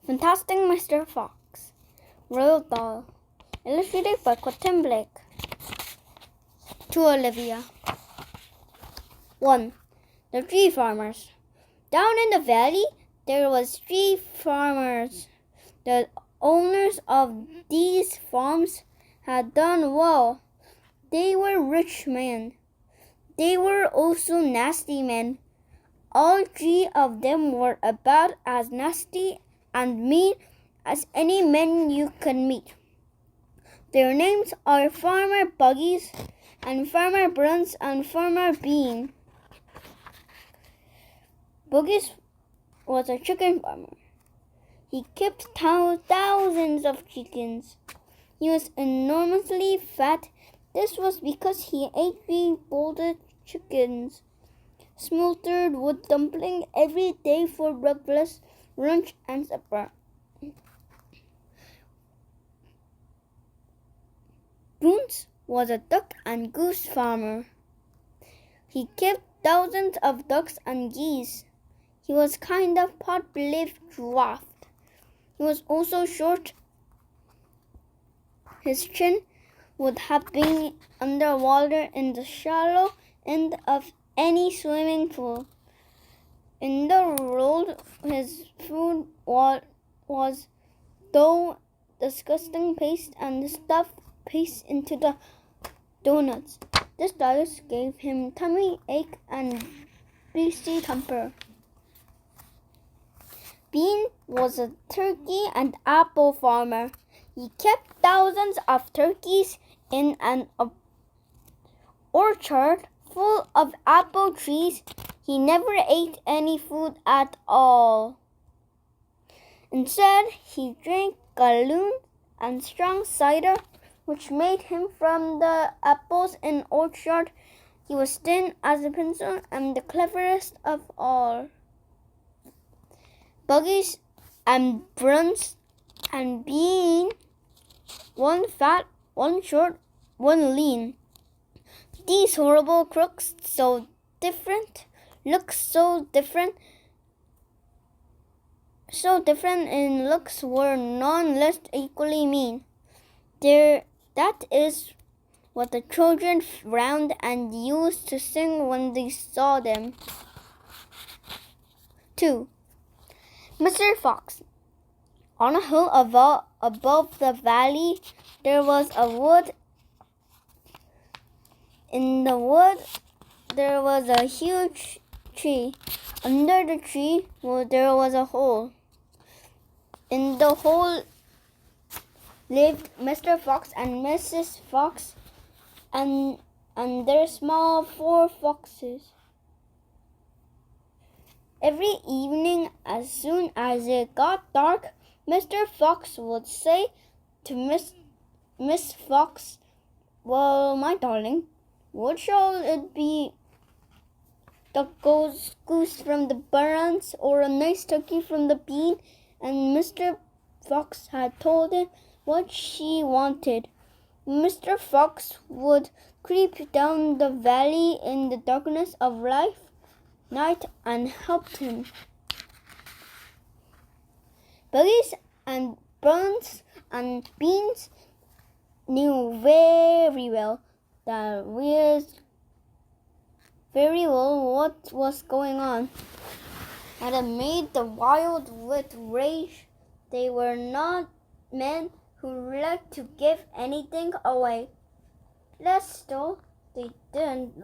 Fantastic Mr. Fox, Roald Dahl, illustrated by Quentin Blake. To Olivia. 1. The Tree Farmers. Down in the valley, there was 3 farmers. The owners of these farms had done well. They were rich men. They were also nasty men. All 3 of them were about as nasty and mean as any men you can meet. Their names are Farmer Buggies and Farmer Bruns and Farmer Bean. Buggies was a chicken farmer. He kept thousands of chickens. He was enormously fat. This was because he ate 3 bolted chickens, smothered with dumpling every day for breakfast, lunch, and supper. Boons was a duck and goose farmer. He kept thousands of ducks and geese. He was kind of pot-bellied dwarf. He was also short. His chin would have been underwater in the shallow end of any swimming pool. In the road, his food was dough, disgusting paste, and stuffed paste into the donuts. This diet gave him tummy ache and beastly temper. Bean was a turkey and apple farmer. He kept thousands of turkeys in an orchard full of apple trees. He never ate any food at all. Instead, he drank gallon and strong cider, which made him from the apples in orchard. He was thin as a pencil and the cleverest of all. Buggies and Bruns and Bean, one fat, one short, one lean. These horrible crooks, so different, look so different in looks, were none less equally mean. That is what the children frowned and used to sing when they saw them. 2. Mr. Fox. On a hill above the valley, there was a wood. In the wood, there was a huge tree. Under the tree, there was a hole. In the hole lived Mr. Fox and Mrs. Fox and their small 4 foxes. Every evening, as soon as it got dark, Mr. Fox would say to Miss Fox, "Well, my darling, what shall it be? The goose from the barns or a nice turkey from the bean?" And Mr. Fox had told it what she wanted. Mr. Fox would creep down the valley in the darkness of night and helped him. Buggies and Bruns and Beans knew very well what was going on, and it made them wild with rage. They were not men who liked to give anything away. Less still, they did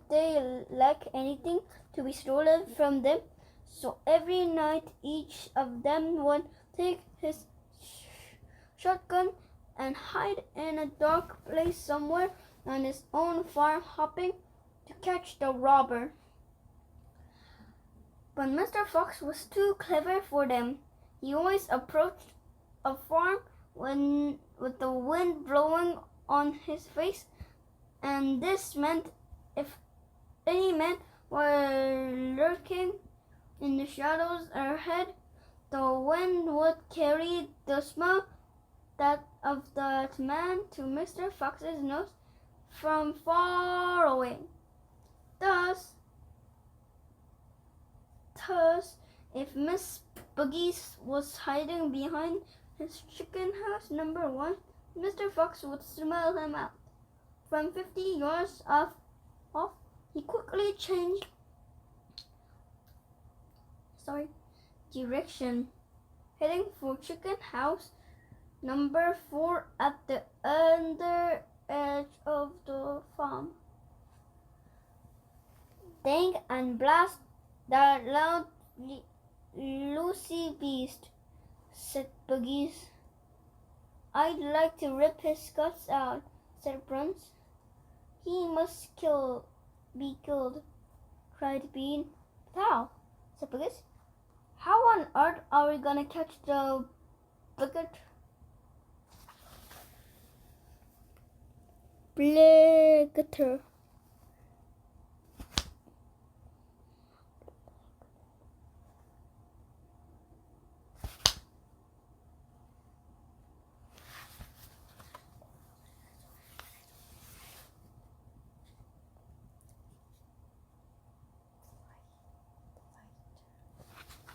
they like anything to be stolen from them. So every night each of them would take his shotgun and hide in a dark place somewhere on his own farm, hoping to catch the robber. But Mr. Fox was too clever for them. He always approached a farm with the wind blowing on his face, and this meant if any men were lurking in the shadows ahead, the wind would carry the smell of that man to Mr. Fox's nose from far away. Thus, if Miss Buggies was hiding behind his chicken house number 1, Mr. Fox would smell him out. From 50 yards off, he quickly changed direction, heading for chicken house number 4 at the under edge of the farm. Dang and blast that loud Lucy beast, said Buggies. I'd like to rip his guts out, said Bruns. He must be killed, cried Bean. How? Said Buggies. How on earth are we gonna catch the bucket? Blighter.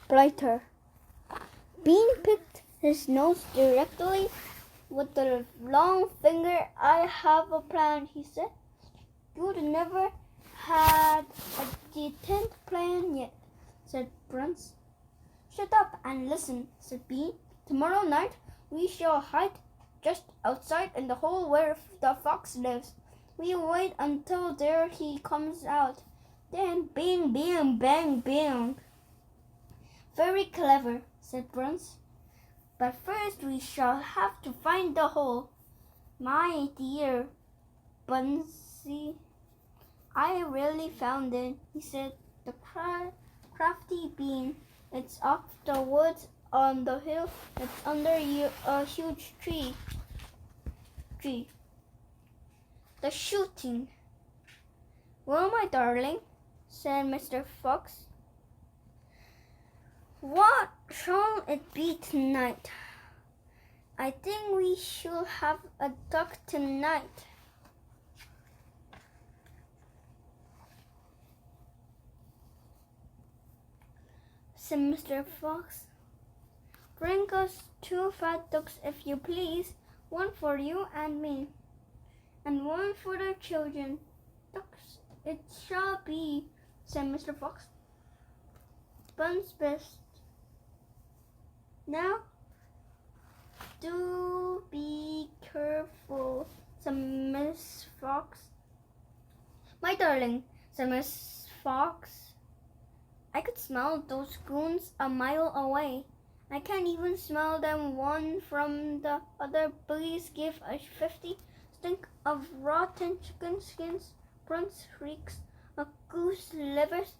Blighter. Bean picked his nose directly with the long finger. I have a plan, he said. You'd never had a decent plan yet, said Bruns. Shut up and listen, said Bean. Tomorrow night we shall hide just outside in the hole where the fox lives. We wait until there he comes out. Then bing, bing, bang, bang. Very clever, said Bruns. But first we shall have to find the hole. My dear Bunsy, I really found it, he said. The crafty Bean. It's off the woods on the hill. It's under a huge tree. The shooting. Well, my darling, said Mr. Fox. What shall it be tonight? I think we should have a duck tonight. Said Mr. Fox. Bring us 2 fat ducks, if you please, 1 for you and me, and 1 for the children. Ducks it shall be, said Mr. Fox. Buns best. Now, do be careful, said Miss Fox. My darling, said Miss Fox, I could smell those goons a mile away. I can't even smell them one from the other. Please give us 50 stink of rotten chicken skins, Bruns reeks of goose livers,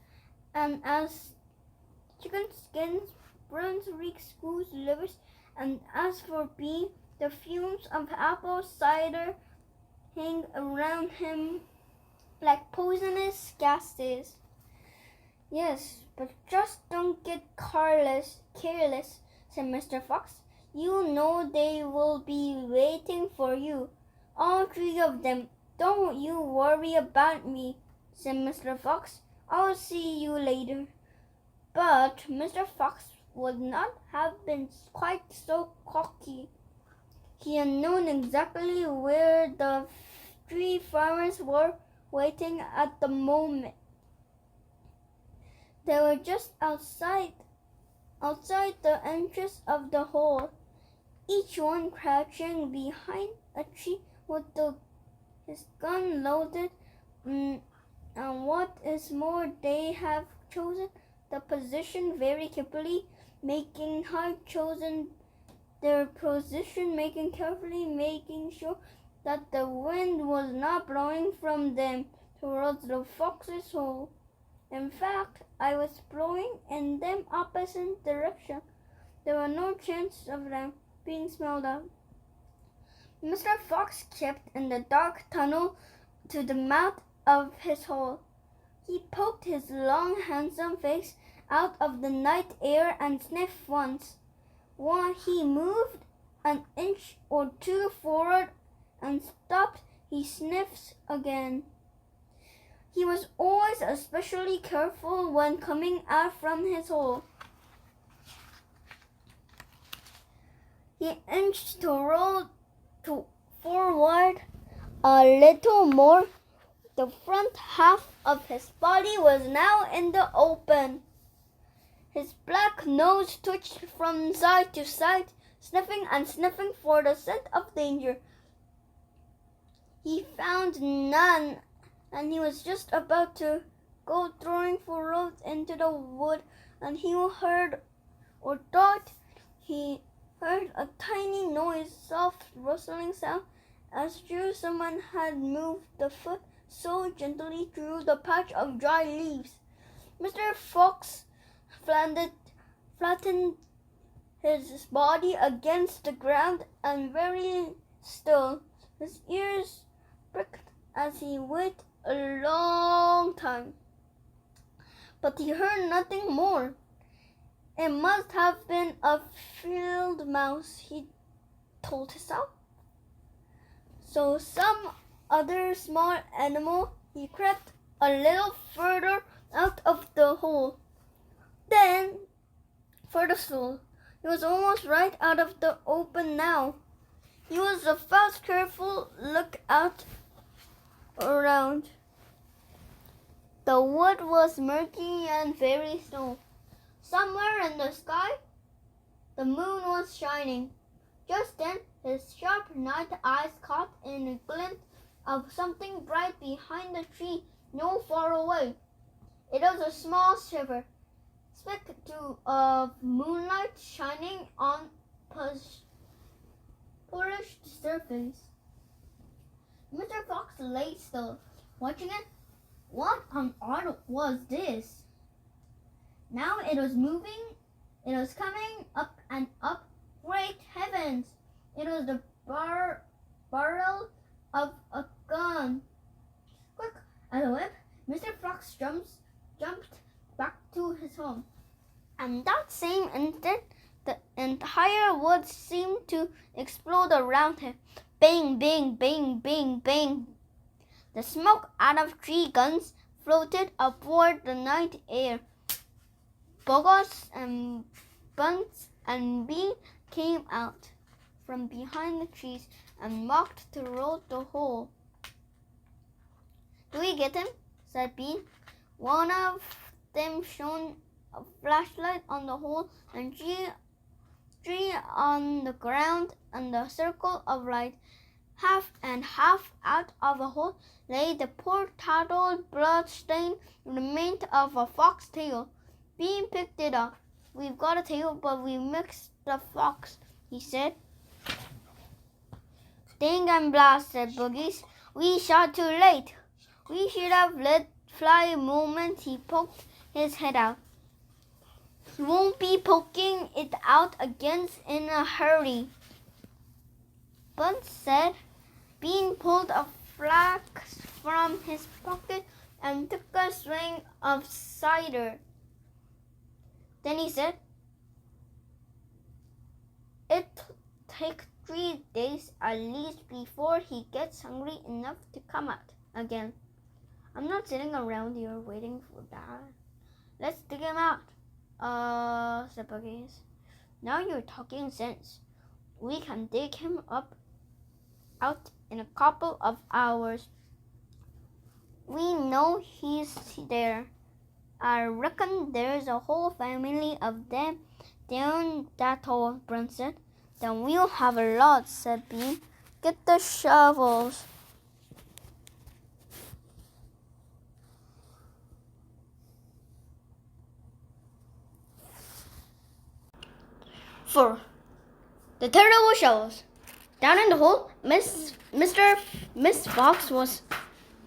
and as chicken skins, Bruns reeks goose livers, and as for Bean, the fumes of apple cider hang around him like poisonous gases. Yes, but just don't get careless, said Mr. Fox. You know they will be waiting for you, all 3 of them. Don't you worry about me, said Mr. Fox. I'll see you later. But Mr. Fox would not have been quite so cocky. He had known exactly where the 3 farmers were waiting at the moment. They were just outside the entrance of the hole, each one crouching behind a tree with his gun loaded. And what is more, they have chosen the position very carefully, making carefully, making sure that the wind was not blowing from them towards the fox's hole. In fact, I was blowing in them opposite direction. There were no chance of them being smelled out. Mr. Fox kept in the dark tunnel to the mouth of his hole. He poked his long, handsome face out of the night air and sniffed once. When he moved an inch or 2 forward and stopped, he sniffed again. He was always especially careful when coming out from his hole. He inched forward a little more. The front half of his body was now in the open. His black nose twitched from side to side, sniffing and sniffing for the scent of danger. He found none, and he was just about to go throwing for Roald into the wood, and he heard, or thought he heard, a tiny noise, soft rustling sound, as though someone had moved the foot so gently through the patch of dry leaves. Mr. Fox flattened his body against the ground and very still. His ears pricked as he waited a long time. But he heard nothing more. It must have been a field mouse, he told himself. So some other small animal. He crept a little further out of the hole. Then further still. He was almost right out of the open now. He was a fast, careful look out around. The wood was murky and very still. Somewhere in the sky, the moon was shining. Just then, his sharp night eyes caught in a glint of something bright behind the tree no far away. It was a small shiver, speck of moonlight shining on polished surface. Mr. Fox lay still, watching it. What on earth was this? Now it was moving. It was coming up and up. Great heavens! It was the barrel of a gun. Quick as a whip, Mr. Fox jumped back to his home. And that same instant, the entire woods seemed to explode around him. Bang, bang, bang, bang, bang. The smoke out of 3 guns floated upward the night air. Boggles and buns and beans came out from behind the trees and mocked to roll the hole. "Do we get him?" said Bean. One of them shone a flashlight on the hole, and three on the ground, and the circle of light. Half and half out of a hole lay the poor tattered, blood-stained remains of a fox tail. Bean picked it up. "We've got a tail, but we mixed the fox," he said. "Dang and blast," said Boogies. "We shot too late. We should have let fly a moment." He poked his head out. "He won't be poking it out again in a hurry," Buns said. Bean pulled a flask from his pocket and took a swig of cider. Then he said, "It'll take 3 days at least before he gets hungry enough to come out again. I'm not sitting around here waiting for that. Let's dig him out." Said Buggies. "Now you're talking sense. We can dig him out in a couple of hours. We know he's there. I reckon there's a whole family of them down that hole," Brent said. "Then we'll have a lot," said Bean. "Get the shovels." "4. The terrible shovels." Down in the hole, Miss Fox was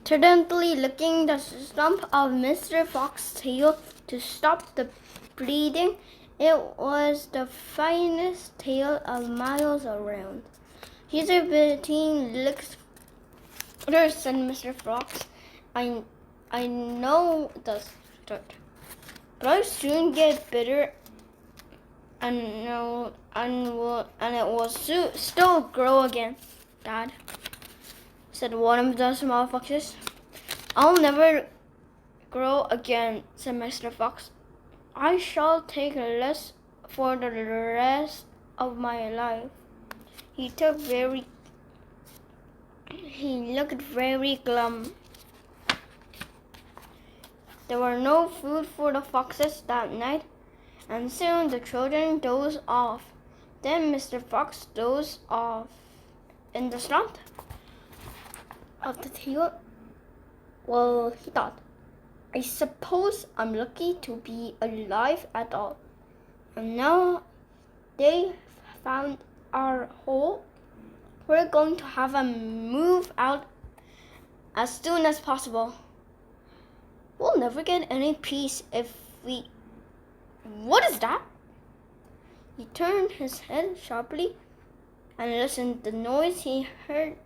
tentatively licking the stump of Mr. Fox's tail to stop the bleeding. It was the finest tail of miles around. "Here's a between licks," said Mr. Fox. I know the start, but I'll soon get better, and it will still grow again, Dad," said one of the small foxes. "I'll never grow again," said Mr. Fox. "I shall take less for the rest of my life." He looked very glum. There were no food for the foxes that night, and soon the children dozed off. Then Mr. Fox dozed off in the slant of the table. Well, he thought, I suppose I'm lucky to be alive at all. And now they found our hole. We're going to have a move out as soon as possible. We'll never get any peace if we... What is that? He turned his head sharply and listened. The noise he heard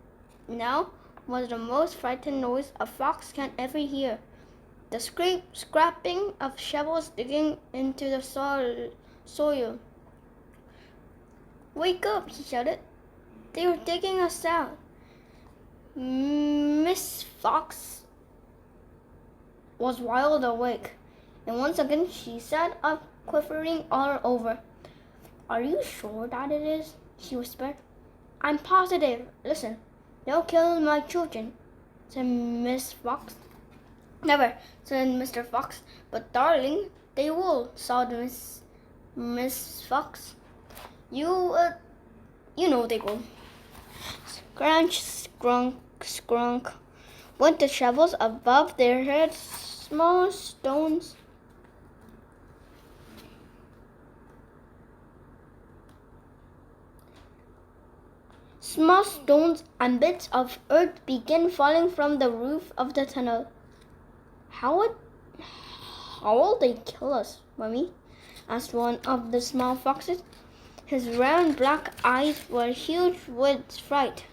now was the most frightening noise a fox can ever hear. The scraping of shovels digging into the soil. Wake up, he shouted. They were digging us out. Miss Fox was wide awake, and once again she sat up, quivering all over. Are you sure that it is? She whispered. I'm positive. Listen, they'll kill my children, said Miss Fox. Never, said Mr. Fox. But darling, they will, sobbed Miss Fox. You know they will. Scrunch, scrunk, scrunk went the shovels above their heads. Small stones and bits of earth began falling from the roof of the tunnel. How will they kill us, Mummy? Asked one of the small foxes. His round black eyes were huge with fright.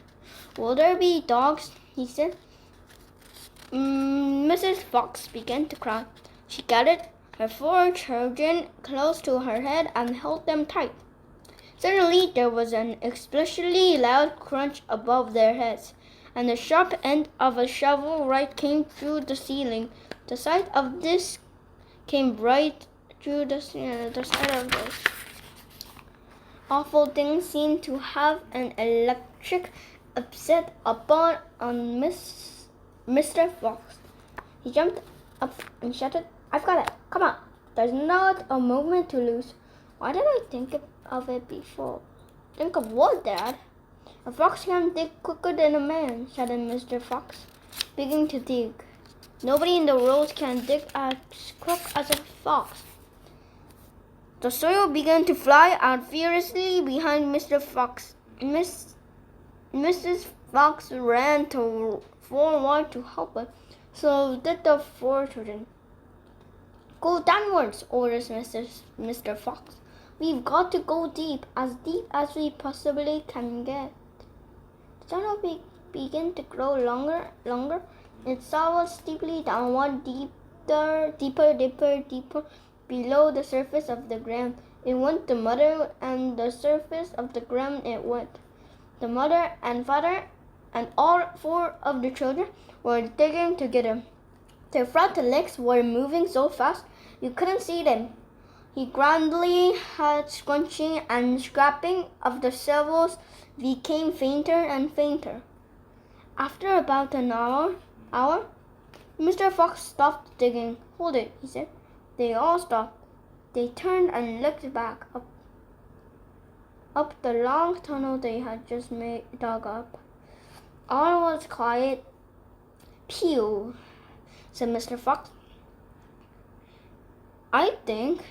Will there be dogs? He said. Mrs. Fox began to cry. She gathered her 4 children close to her head and held them tight. Suddenly there was an especially loud crunch above their heads, and the sharp end of a shovel right came through the ceiling. The sight of this came right through the side of this awful thing seemed to have an electric upset upon on Mr. Fox. He jumped up and shouted, I've got it. Come on. There's not a moment to lose. Why did I think of it before? Think of what, Dad? A fox can dig quicker than a man, shouted Mr. Fox, beginning to dig. Nobody in the world can dig as quick as a fox. The soil began to fly out furiously behind Mr. Fox. Mrs. Fox ran forward to help her. So did the 4 children. Go downwards, orders Mr. Fox. We've got to go deep as we possibly can get. The tunnel began to grow longer. It sailed steeply downward, deeper below the surface of the ground. It went the mother, and the surface of the ground it went. The mother and father and all 4 of the children were digging together. Their front legs were moving so fast you couldn't see them. He grandly had scrunching and scraping of the shovels became fainter and fainter. After about an hour, Mr. Fox stopped digging. Hold it, he said. They all stopped. They turned and looked back up the long tunnel they had just dug up. All was quiet. Pew, said Mr. Fox. I think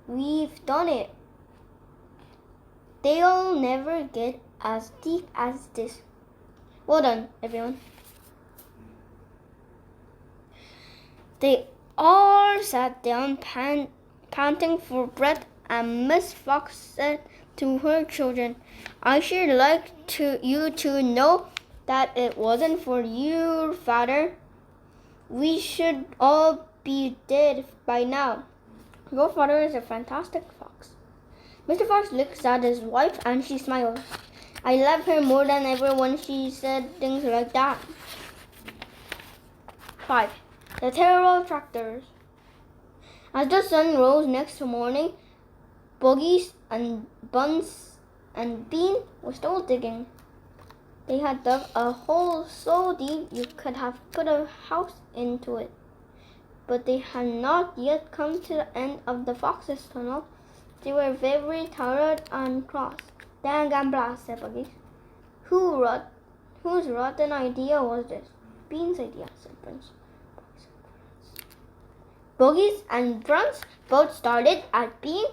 we've done it. They'll never get as deep as this. Well done, everyone. They all sat down panting for breath, and Miss Fox said to her children, I should like you to know that it wasn't for your father. We should all be dead by now. Your father is a fantastic fox. Mr. Fox looked at his wife and she smiled. I love her more than ever when she said things like that. 5. The terrible tractors. As the sun rose next morning, bogies and buns and Bean were still digging. They had dug a hole so deep you could have put a house into it. But they had not yet come to the end of the fox's tunnel. They were very tired and cross. "Dang and blast," said Buggy. Whose rotten idea was this? "Bean's idea," said Prince. Buggies and Bruns both started at Bean.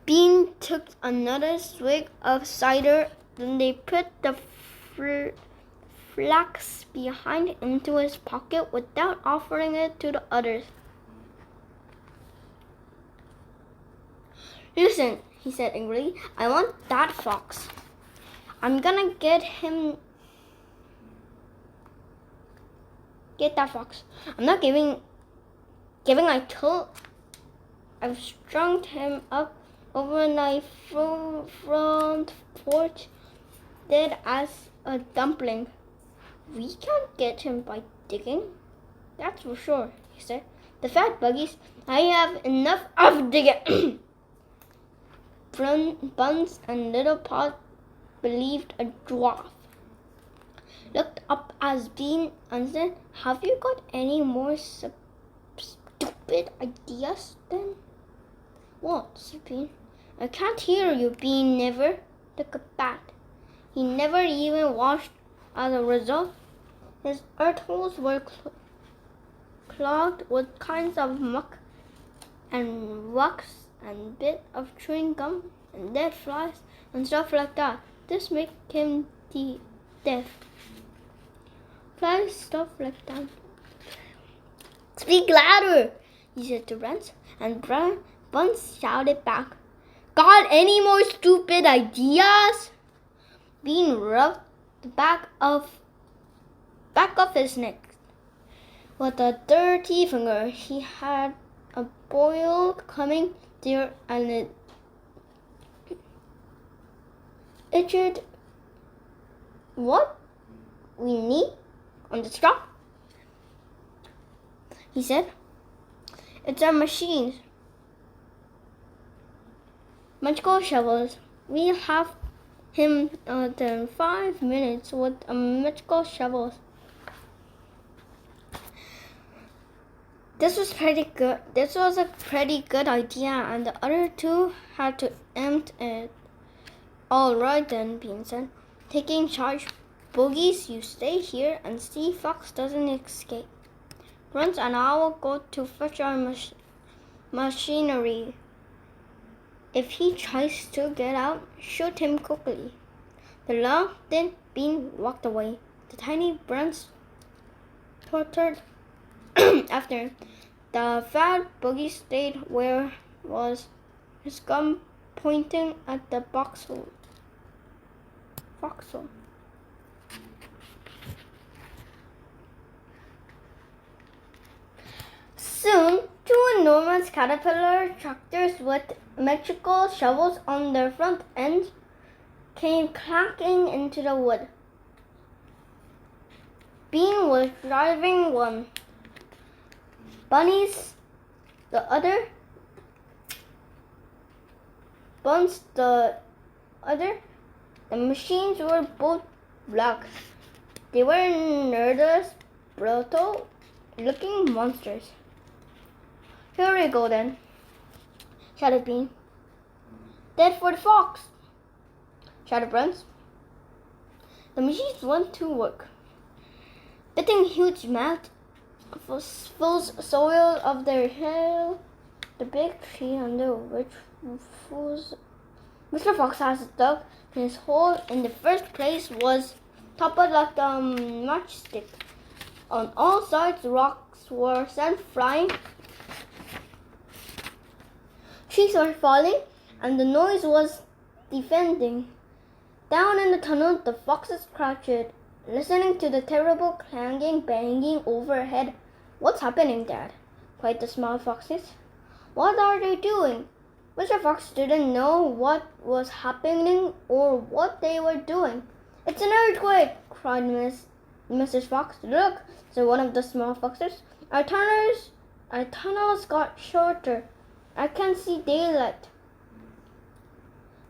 Bean took another swig of cider. Then they put the flax behind into his pocket without offering it to the others. "Listen," he said angrily, "I want that fox. I'm gonna get that fox. I'm not giving until I've strung him up over my front porch dead as a dumpling. We can't get him by digging, that's for sure," he said. "The fat buggies, I have enough of digging." Buns and Little Pot believed a dwarf. Looked up as Bean and said, "Have you got any more stupid ideas then?" "What?" said Bean. "I can't hear you." Bean never took a bath. He never even washed. As a result, his earth holes were clogged with kinds of muck and wax and bit of chewing gum and dead flies and stuff like that. This made him deaf. Flies, stuff like that. "Speak louder," he said to Buns, and Buns shouted back, "Got any more stupid ideas?" Bean rubbed the back of his neck with a dirty finger. He had a boil coming there and it itched. "What we need on the straw," he said. "It's our machines. Magical shovels. We'll have him in 5 minutes with a magical shovels." This was a pretty good idea, and the other two had to empty it. "All right then," Bean said, taking charge. "Boogies, you stay here and see Fox doesn't escape. Runs and I will go to fetch our machinery. If he tries to get out, shoot him quickly." The long, thin Bean walked away. The tiny Bruns tottered after. The fat Boogie stayed where was, his gun pointing at the foxhole. Soon, two enormous caterpillar tractors with magical shovels on their front ends came clacking into the wood. Bean was driving one, Bunnies the other, Buns the other. The machines were both black. They were nervous, brutal looking monsters. "Here we go then," shouted Bean. "Dead for the fox," shouted Buns. The machines went to work, biting huge mouthfuls soil of their hill. The big tree under which Mr. Fox has dug his hole in the first place was toppled like a matchstick. On all sides, rocks were sent flying. Trees were falling, and the noise was deafening. Down in the tunnel, the foxes crouched, listening to the terrible clanging, banging overhead. "What's happening, Dad?" cried the small foxes. "What are they doing?" Mr. Fox didn't know what was happening or what they were doing. "It's an earthquake!" cried Mrs. Fox. "Look," said one of the small foxes. Our tunnels got shorter. I can see daylight."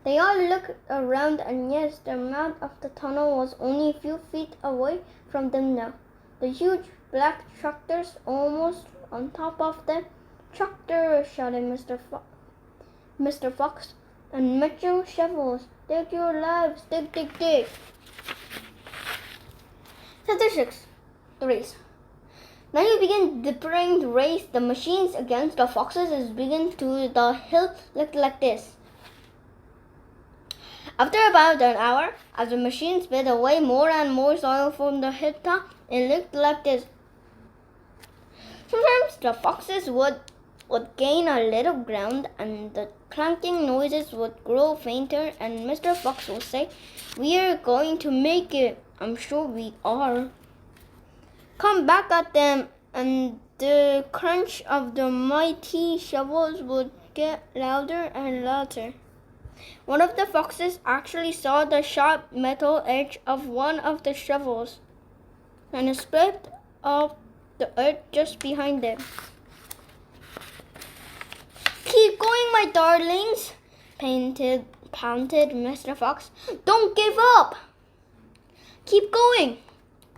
They all looked around, and yes, the mouth of the tunnel was only a few feet away from them now. The huge black tractors almost on top of them. "Tractor!" shouted Mr. Fox. "And metal shovels! Dig your lives! Dig, dig, dig!" Chapter 6. The race. Now you begin preparing to race the machines against the foxes. Is begin to the hill looked like this. After about an hour, as the machine spit away more and more soil from the hilltop, it looked like this. Sometimes the foxes would gain a little ground, and the clanking noises would grow fainter, and Mr. Fox would say, "We're going to make it. I'm sure we are." Come back at them, and the crunch of the mighty shovels would get louder and louder. One of the foxes actually saw the sharp metal edge of one of the shovels, and it scraped up the earth just behind them. "Keep going, my darlings," panted Mr. Fox. "Don't give up. Keep going."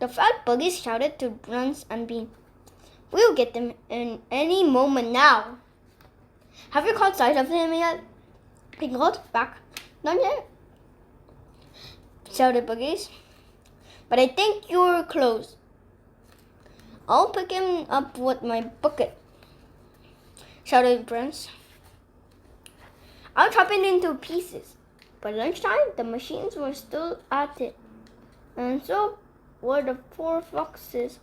The fat buggies shouted to Bruns and Bean. "We'll get them in any moment now." "Have you caught sight of him yet?" He called back. "Not yet," shouted Buggies. "But I think you're close. I'll pick him up with my bucket," shouted Bruns. "I'll chop it into pieces." By lunchtime, the machines were still at it, and so were the poor foxes.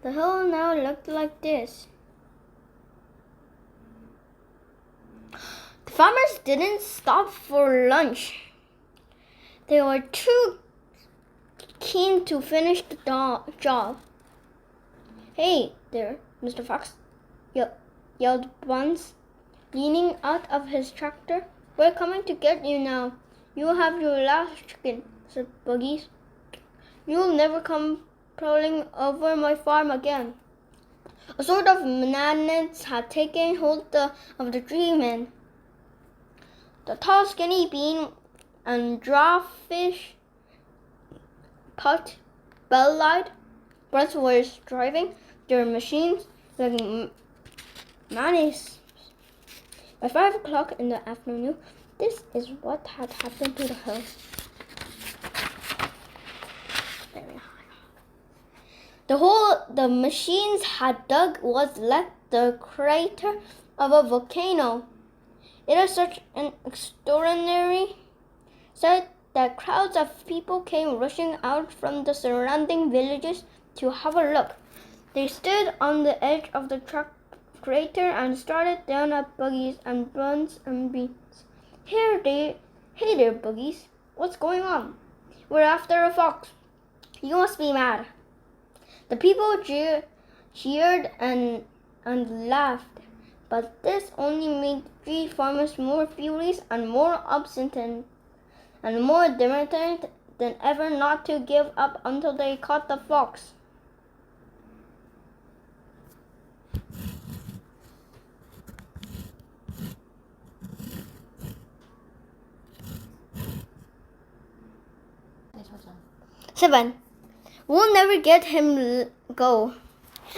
The hill now looked like this. The farmers didn't stop for lunch. They were too keen to finish the job. "Hey there, Mr. Fox," yelled Buns, leaning out of his tractor. "We're coming to get you now. You have your last chicken," said Buggies. "You'll never come prowling over my farm again." A sort of madness had taken hold of the three men. The tall, skinny Bean and Drawfish Putt Bell-eyed Bruns were driving their machines like maniacs. By 5 o'clock in the afternoon, this is what had happened to the hill. The machines had dug was like the crater of a volcano. It is such an extraordinary sight that crowds of people came rushing out from the surrounding villages to have a look. They stood on the edge of the crater and started down at Buggies and Buns and Beans. Hey there, Buggies. What's going on?" "We're after a fox." "You must be mad." The people cheered and laughed, but this only made three farmers more furious and more obstinate and more determined than ever not to give up until they caught the fox. Seven. We'll never get him go.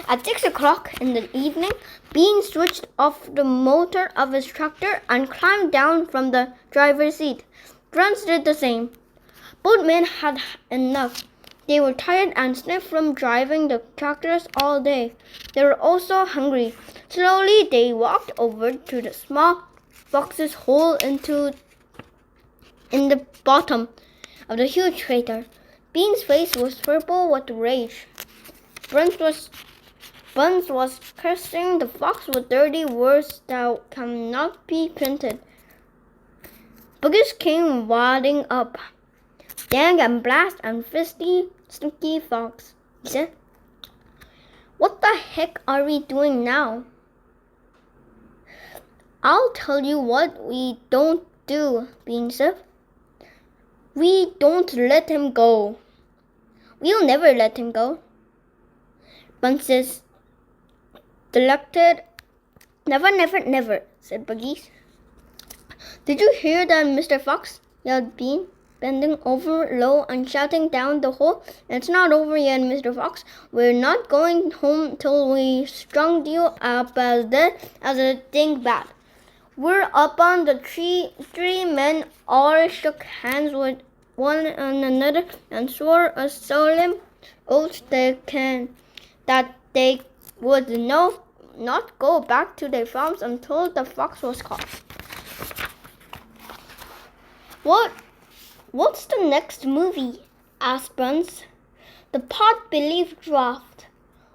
At 6 o'clock in the evening, Bean switched off the motor of his tractor and climbed down from the driver's seat. Bruns did the same. Both men had enough. They were tired and stiff from driving the tractors all day. They were also hungry. Slowly they walked over to the small fox's hole in the bottom of the huge crater. Bean's face was purple with rage. Buns was cursing the fox with dirty words that cannot be printed. Buggies came wadding up. "Dang and blast and fisty, stinky fox," he said. "What the heck are we doing now?" "I'll tell you what we don't do," Bean said. "We don't let him go." "We'll never let him go," Bunces delected. "Never, never, never," said Buggies. Did you hear that, Mr. Fox? Yelled Bean, bending over low and shouting down the hole. It's not over yet, Mr. Fox. We're not going home till we strung you up as dead as a dingbat. We're up on the tree. 3 men all shook hands with one another and swore a solemn oath that they would not go back to their farms until the fox was caught. What's the next movie? Asked Buns. The pot bellied draft.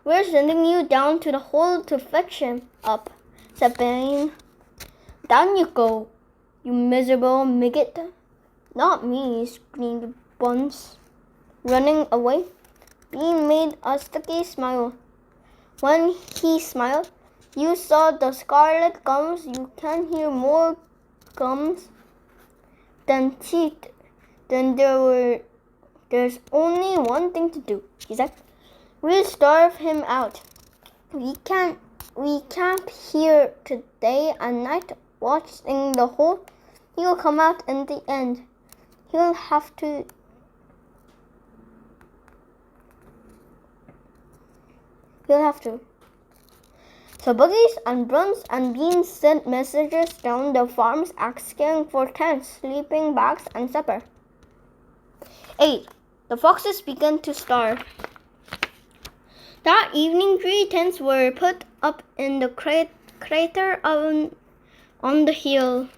We're sending you down to the hole to fetch him up, said Bean. Down you go, you miserable midget. Not me, screamed Buns, running away. Bean made a sticky smile. When he smiled, you saw the scarlet gums. You can hear more gums than teeth. Then there's only one thing to do, he said. We'll starve him out. We camp here today and night watching the hole. He'll come out in the end. He'll have to. So Buggies and Bruns and Beans sent messages down the farms asking for tents, sleeping bags, and supper. 8. The foxes began to starve. That evening, 3 tents were put up in the crater on the hill.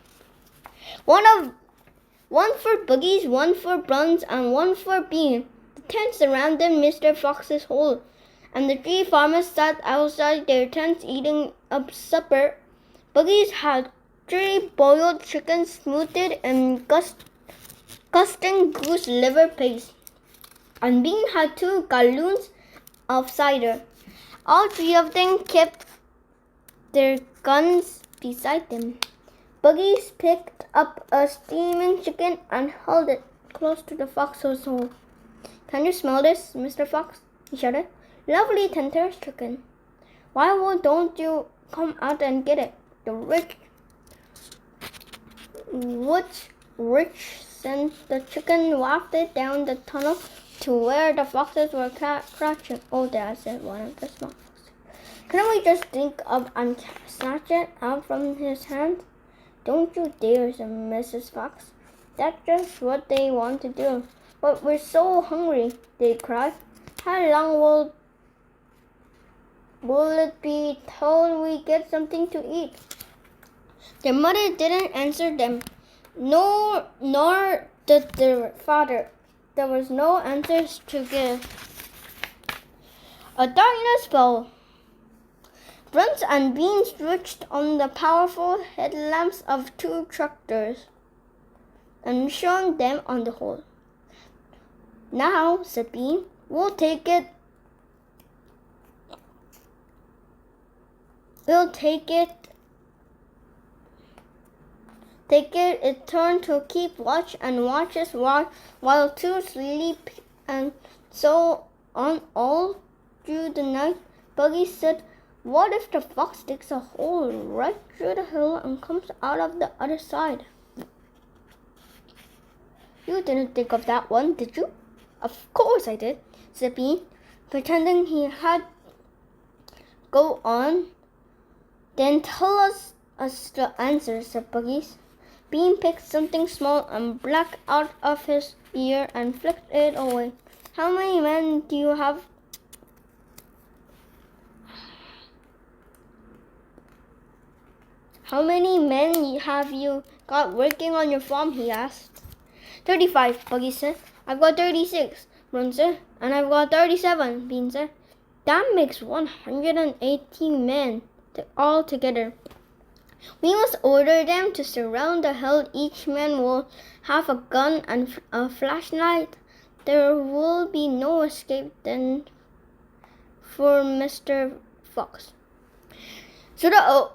One for Buggies, one for Bruns, and one for Bean. The tents surrounded Mr. Fox's hole, and the 3 farmers sat outside their tents eating up supper. Buggies had 3 boiled chickens smoothed in gusting goose liver paste, and Bean had 2 gallons of cider. All 3 of them kept their guns beside them. Buggies picked up a steaming chicken and held it close to the fox's hole. Can you smell this, Mr. Fox? He shouted. Lovely tender chicken. Why don't you come out and get it? The rich scent the chicken wafted down the tunnel to where the foxes were crouching. Oh, Dad, said one of the small foxes. Couldn't we just think of and snatch it out from his hand? Don't you dare, said Mrs. Fox. That's just what they want to do. But we're so hungry, they cried. How long will it be till we get something to eat? Their mother didn't answer them, nor did their father. There was no answers to give. A darkness fell. Bruns and Beans switched on the powerful headlamps of 2 tractors and shone them on the hole. Now, said Bean, we'll take it. It turned to keep watch and watches while 2 sleep, and so on all through the night. Buggy said, what if the fox digs a hole right through the hill and comes out of the other side? You didn't think of that one, did you? Of course I did, said Bean, pretending he had. Go on. Then tell us the answer, said Buggies. Bean picked something small and black out of his ear and flicked it away. How many men do you have? How many men have you got working on your farm? He asked. 35, Buggy said. I've got 36, Brun said. And I've got 37, Bean said. That makes 118 men all together. We must order them to surround the hill. Each man will have a gun and a flashlight. There will be no escape then for Mr. Fox. So the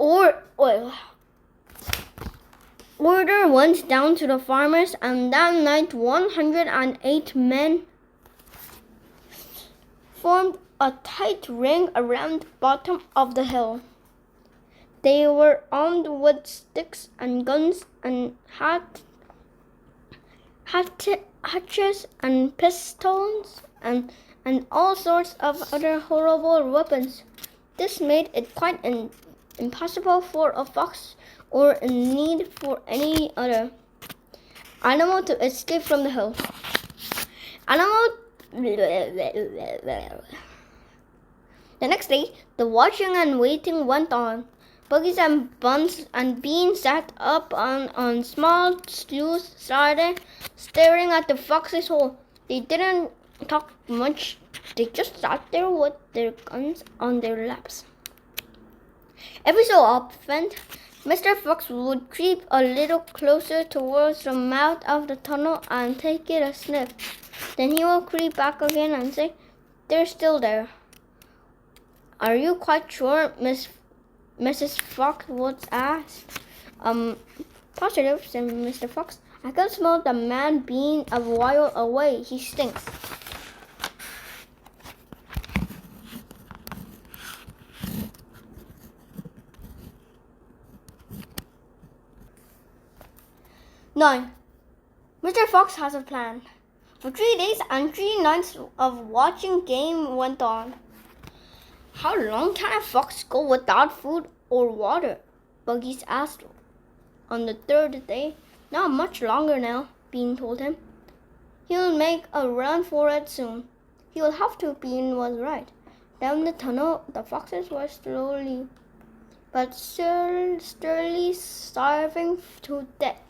order went down to the farmers, and that night 108 men formed a tight ring around the bottom of the hill. They were armed with sticks and guns and hatchets and pistols and all sorts of other horrible weapons. This made it quite impossible for a fox or indeed for any other animal to escape from the hill. The next day, the watching and waiting went on. Buggies and buns and beans sat up on small stools, staring at the fox's hole. They didn't talk much. They just sat there with their guns on their laps. Every so often, Mr. Fox would creep a little closer towards the mouth of the tunnel and take it a sniff. Then he would creep back again and say, "They're still there." "Are you quite sure?" Mrs. Fox was asked. Positive," said Mr. Fox. "I can smell the man being a while away. He stinks." "9. Mr. Fox has a plan." For 3 days and 3 nights of watching game went on. "How long can a fox go without food or water?" Buggies asked on the 3rd day. "Not much longer now," Bean told him. "He'll make a run for it soon." "He'll have to," Bean was right. Down the tunnel, the foxes were slowly but surely starving to death.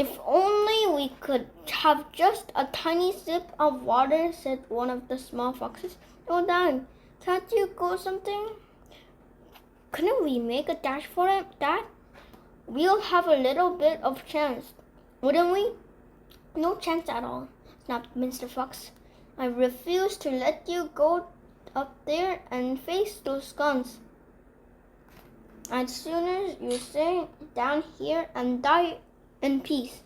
"If only we could have just a tiny sip of water," said one of the small foxes. "Oh, Dad, can't you go something? Couldn't we make a dash for it, Dad? We'll have a little bit of chance, wouldn't we?" "No chance at all," snapped Mr. Fox. "I refuse to let you go up there and face those guns. I'd sooner you stay down here and die in peace."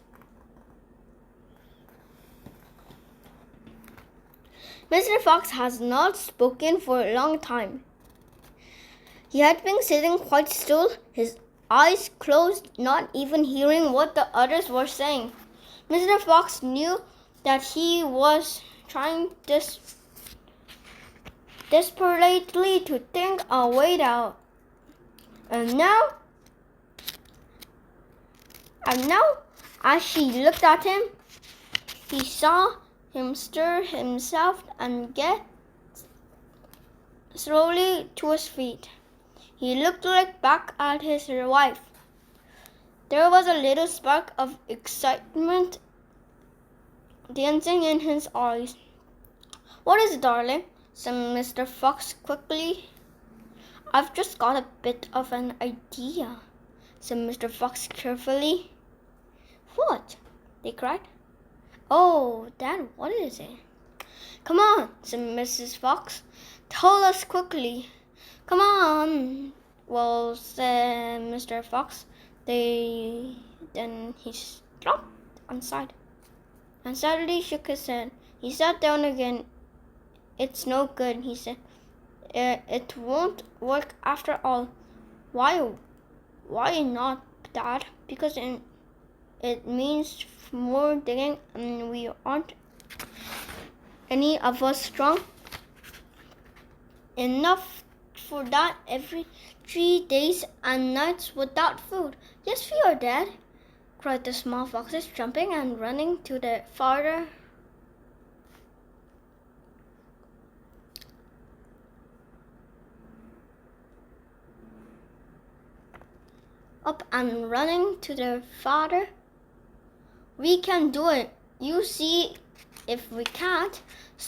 Mr. Fox has not spoken for a long time. He had been sitting quite still, his eyes closed, not even hearing what the others were saying. Mr. Fox knew that he was trying desperately to think a way out. And now, as she looked at him, he saw him stir himself and get slowly to his feet. He looked back at his wife. There was a little spark of excitement dancing in his eyes. "What is it, darling?" said Mr. Fox quickly. "I've just got a bit of an idea," said Mr. Fox carefully. "What?" they cried. "Oh, Dad, what is it?" "Come on," said Mrs. Fox. "Tell us quickly." "Come on." "Well," said Mr. Fox. Then he stopped and sighed, and sadly shook his head. He sat down again. "It's no good," he said. It won't work after all." Why not, Dad?" "Because it means more digging, and we aren't any of us strong enough for that every 3 days and nights without food." "Yes, we are, Dad," cried the small foxes, jumping and running to the farther up and running to the father. "We can do it. You see if we can't,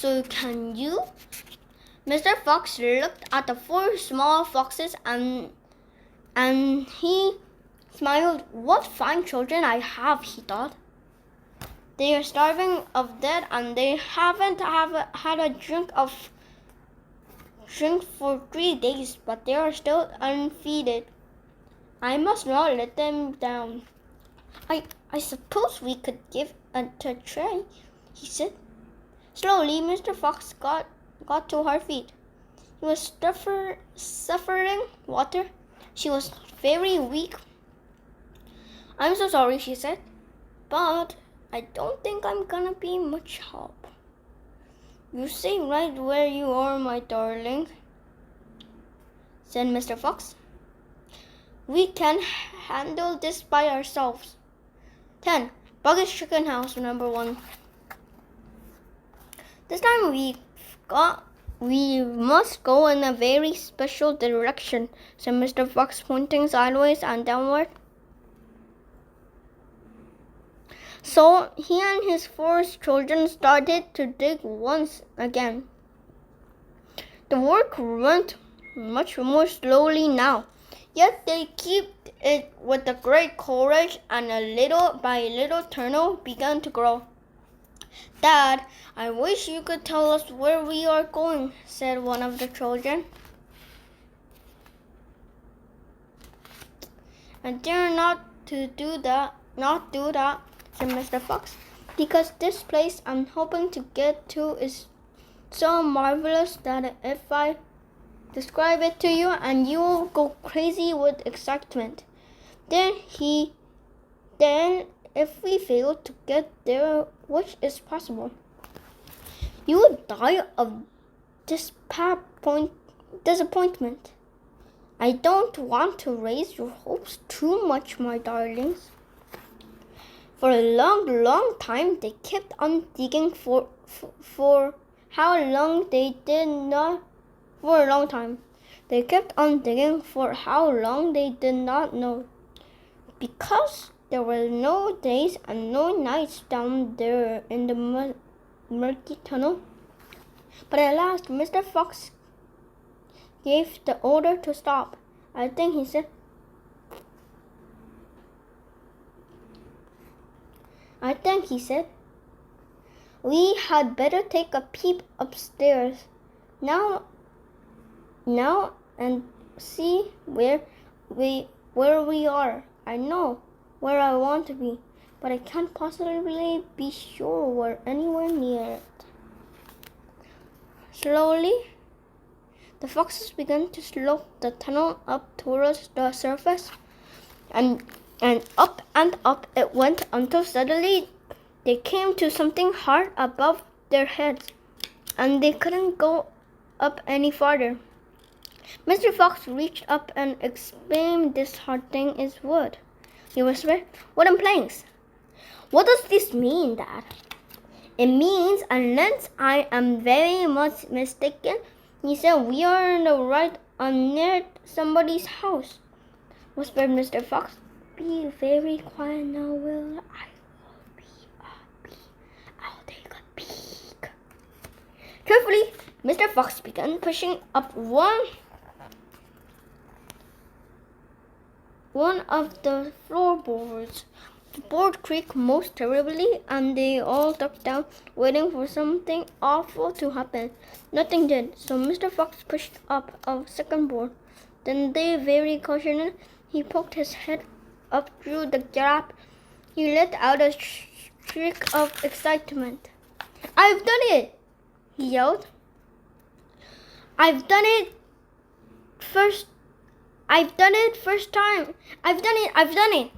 so can you." Mr. Fox looked at the 4 small foxes and he smiled. "What fine children I have," he thought. "They are starving of death and they haven't had a drink for 3 days, but they are still unfeeded. I must not let them down. I suppose we could give it a try," he said. Slowly, Mr. Fox got to her feet. He was suffering water She was very weak. I'm so sorry, she said, but I don't think I'm gonna be much help. You stay right where you are, my darling, said Mr. Fox. We can handle this by ourselves. 10. Buggy's Chicken House, number 1. This time we must go in a very special direction, said Mr. Fox, pointing sideways and downward. So he and his 4 children started to dig once again. The work went much more slowly now, yet they kept it with a great courage, and little by little tunnel began to grow. Dad, I wish you could tell us where we are going, said one of the children. I dare not do that, said Mr. Fox, because this place I'm hoping to get to is so marvelous that if I describe it to you and you will go crazy with excitement. Then if we fail to get there, which is possible, you will die of disappointment. I don't want to raise your hopes too much, my darlings. For a long time they kept on digging for how long they did not for a long time. They kept on digging for how long they did not know, because there were no days and no nights down there in the murky tunnel. But at last Mr. Fox gave the order to stop. I think he said, we had better take a peep upstairs now and see where we are. I know where I want to be, but I can't possibly be sure we're anywhere near it. Slowly, the foxes began to slope the tunnel up towards the surface, and up it went until suddenly they came to something hard above their heads, and they couldn't go up any farther. Mr. Fox reached up and exclaimed, "This hard thing is wood," he whispered. "Wooden planks." "What does this mean, Dad?" "It means, unless I am very much mistaken," he said, "we are on the right near somebody's house," whispered Mr. Fox. "Be very quiet now, Will. I'll take a peek." Carefully, Mr. Fox began pushing up one of the floorboards. The board creaked most terribly, and they all ducked down, waiting for something awful to happen. Nothing did, so Mr. Fox pushed up a second board. Then, very cautiously, he poked his head up through the gap. He let out a shriek of excitement. "I've done it!" he yelled. I've done it first time. I've done it.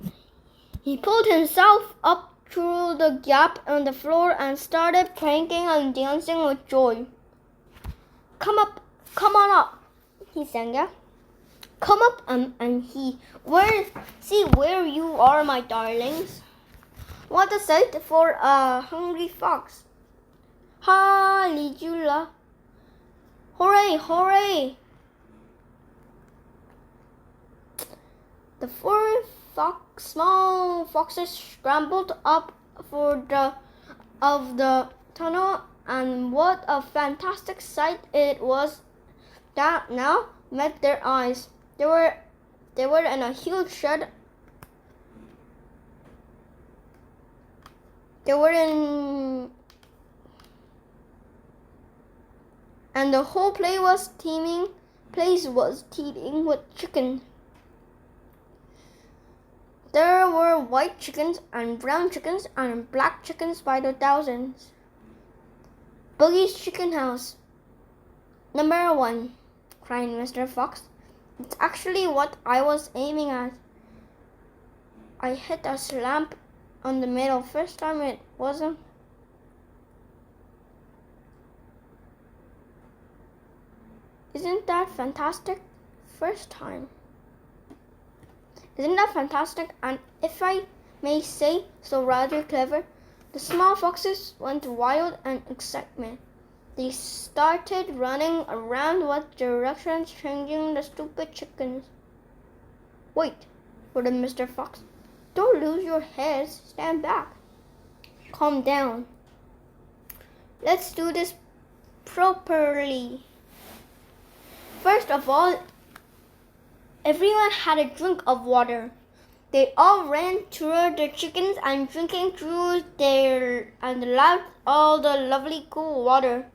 He pulled himself up through the gap on the floor and started pranking and dancing with joy. Come on up," he sang out. "Come up and see where you are, my darlings. What a sight for a hungry fox. Hallelujah. Hooray, hooray." The 4 small foxes scrambled up of the tunnel, and what a fantastic sight it was that now met their eyes. They were in a huge shed. And the whole place was teeming with chickens. There were white chickens and brown chickens and black chickens by the thousands. "Boogie's Chicken House, number 1, cried Mr. Fox. It's actually what I was aiming at. I hit a slump on the middle. First time it wasn't. Isn't that fantastic? First time. Isn't that fantastic? And if I may say so, rather clever. The small foxes went wild in excitement. They started running around what directions, changing the stupid chickens. Wait, ordered Mr. Fox. Don't lose your heads. Stand back. Calm down. Let's do this properly. First of all, everyone had a drink of water. They all ran toward the chickens and drinking through their and lapped all the lovely cool water.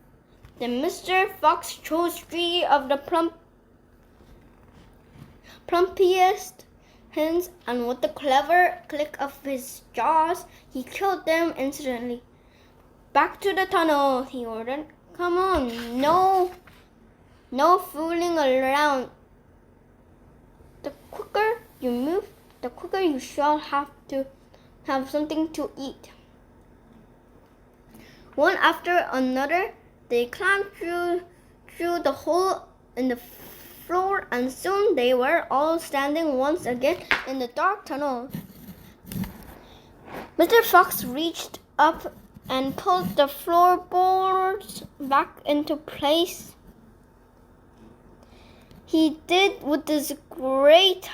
Then Mr. Fox chose 3 of the plumpiest hens, and with a clever click of his jaws, he killed them instantly. Back to the tunnel, he ordered. Come on, no fooling around. The quicker you move, the quicker you shall have to have something to eat. One after another, they climbed through the hole in the floor, and soon they were all standing once again in the dark tunnel. Mr. Fox reached up and pulled the floorboards back into place. He did with this great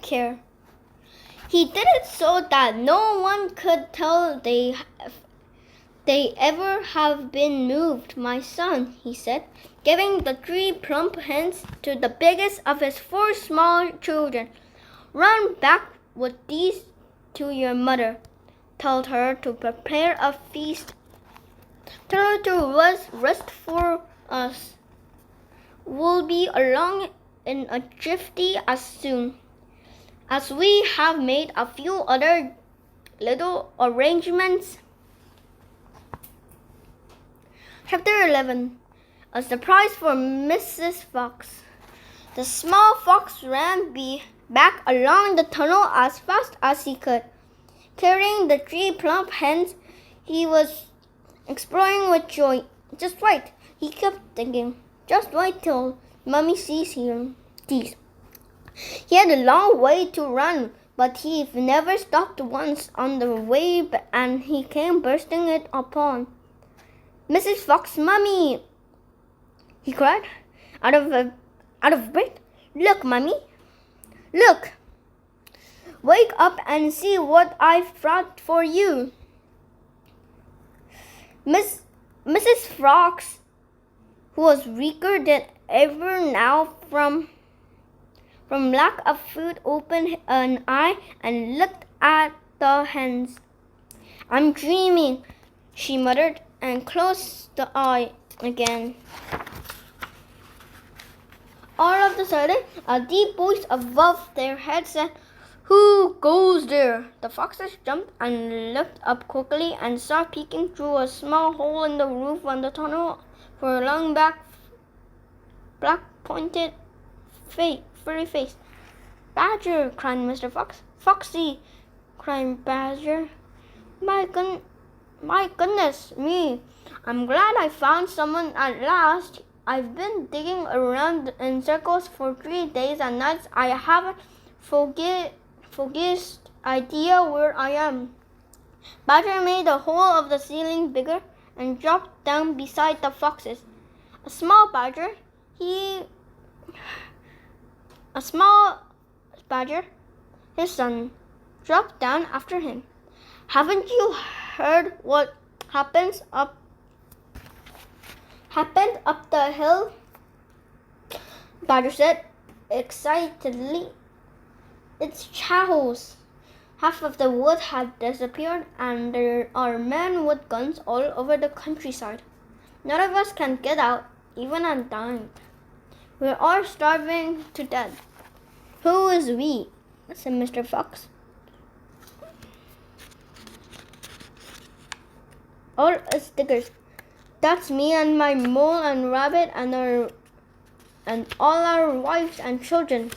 care. He did it so that no one could tell they ever have been moved. My son, he said, giving the 3 plump hens to the biggest of his 4 small children. Run back with these to your mother. Tell her to prepare a feast. Tell her to rest for us. We'll be along in a jiffy as soon as we have made a few other little arrangements. Chapter 11. A surprise for Mrs. Fox. The small fox ran back along the tunnel as fast as he could. Carrying the 3 plump hens, he was exploring with joy. Just wait, he kept thinking. Just wait till Mommy sees these. He had a long way to run, but he never stopped once on the way, and he came bursting it upon Mrs. Fox. Mommy, he cried, out of breath. Look, Mommy, look. Wake up and see what I've brought for you. Mrs. Fox, who was weaker than ever now from lack of food, opened an eye and looked at the hens. I'm dreaming, she muttered, and closed the eye again. All of a sudden, a deep voice above their heads said, Who goes there? The foxes jumped and looked up quickly and saw peeking through a small hole in the roof on the tunnel for a long black pointed furry face. Badger, cried Mr. Fox. Foxy, cried Badger. My goodness me. I'm glad I found someone at last. I've been digging around in circles for 3 days and nights. I haven't foggiest idea where I am. Badger made the hole of the ceiling bigger and dropped down beside the foxes. A small badger, his son, dropped down after him. Haven't you heard what happened up the hill? Badger said excitedly. It's Charles. Half of the wood had disappeared, and there are men with guns all over the countryside. None of us can get out, even on dime. We're all starving to death. Who is we? Said Mr. Fox. All us diggers. That's me and my mole and rabbit and all our wives and children.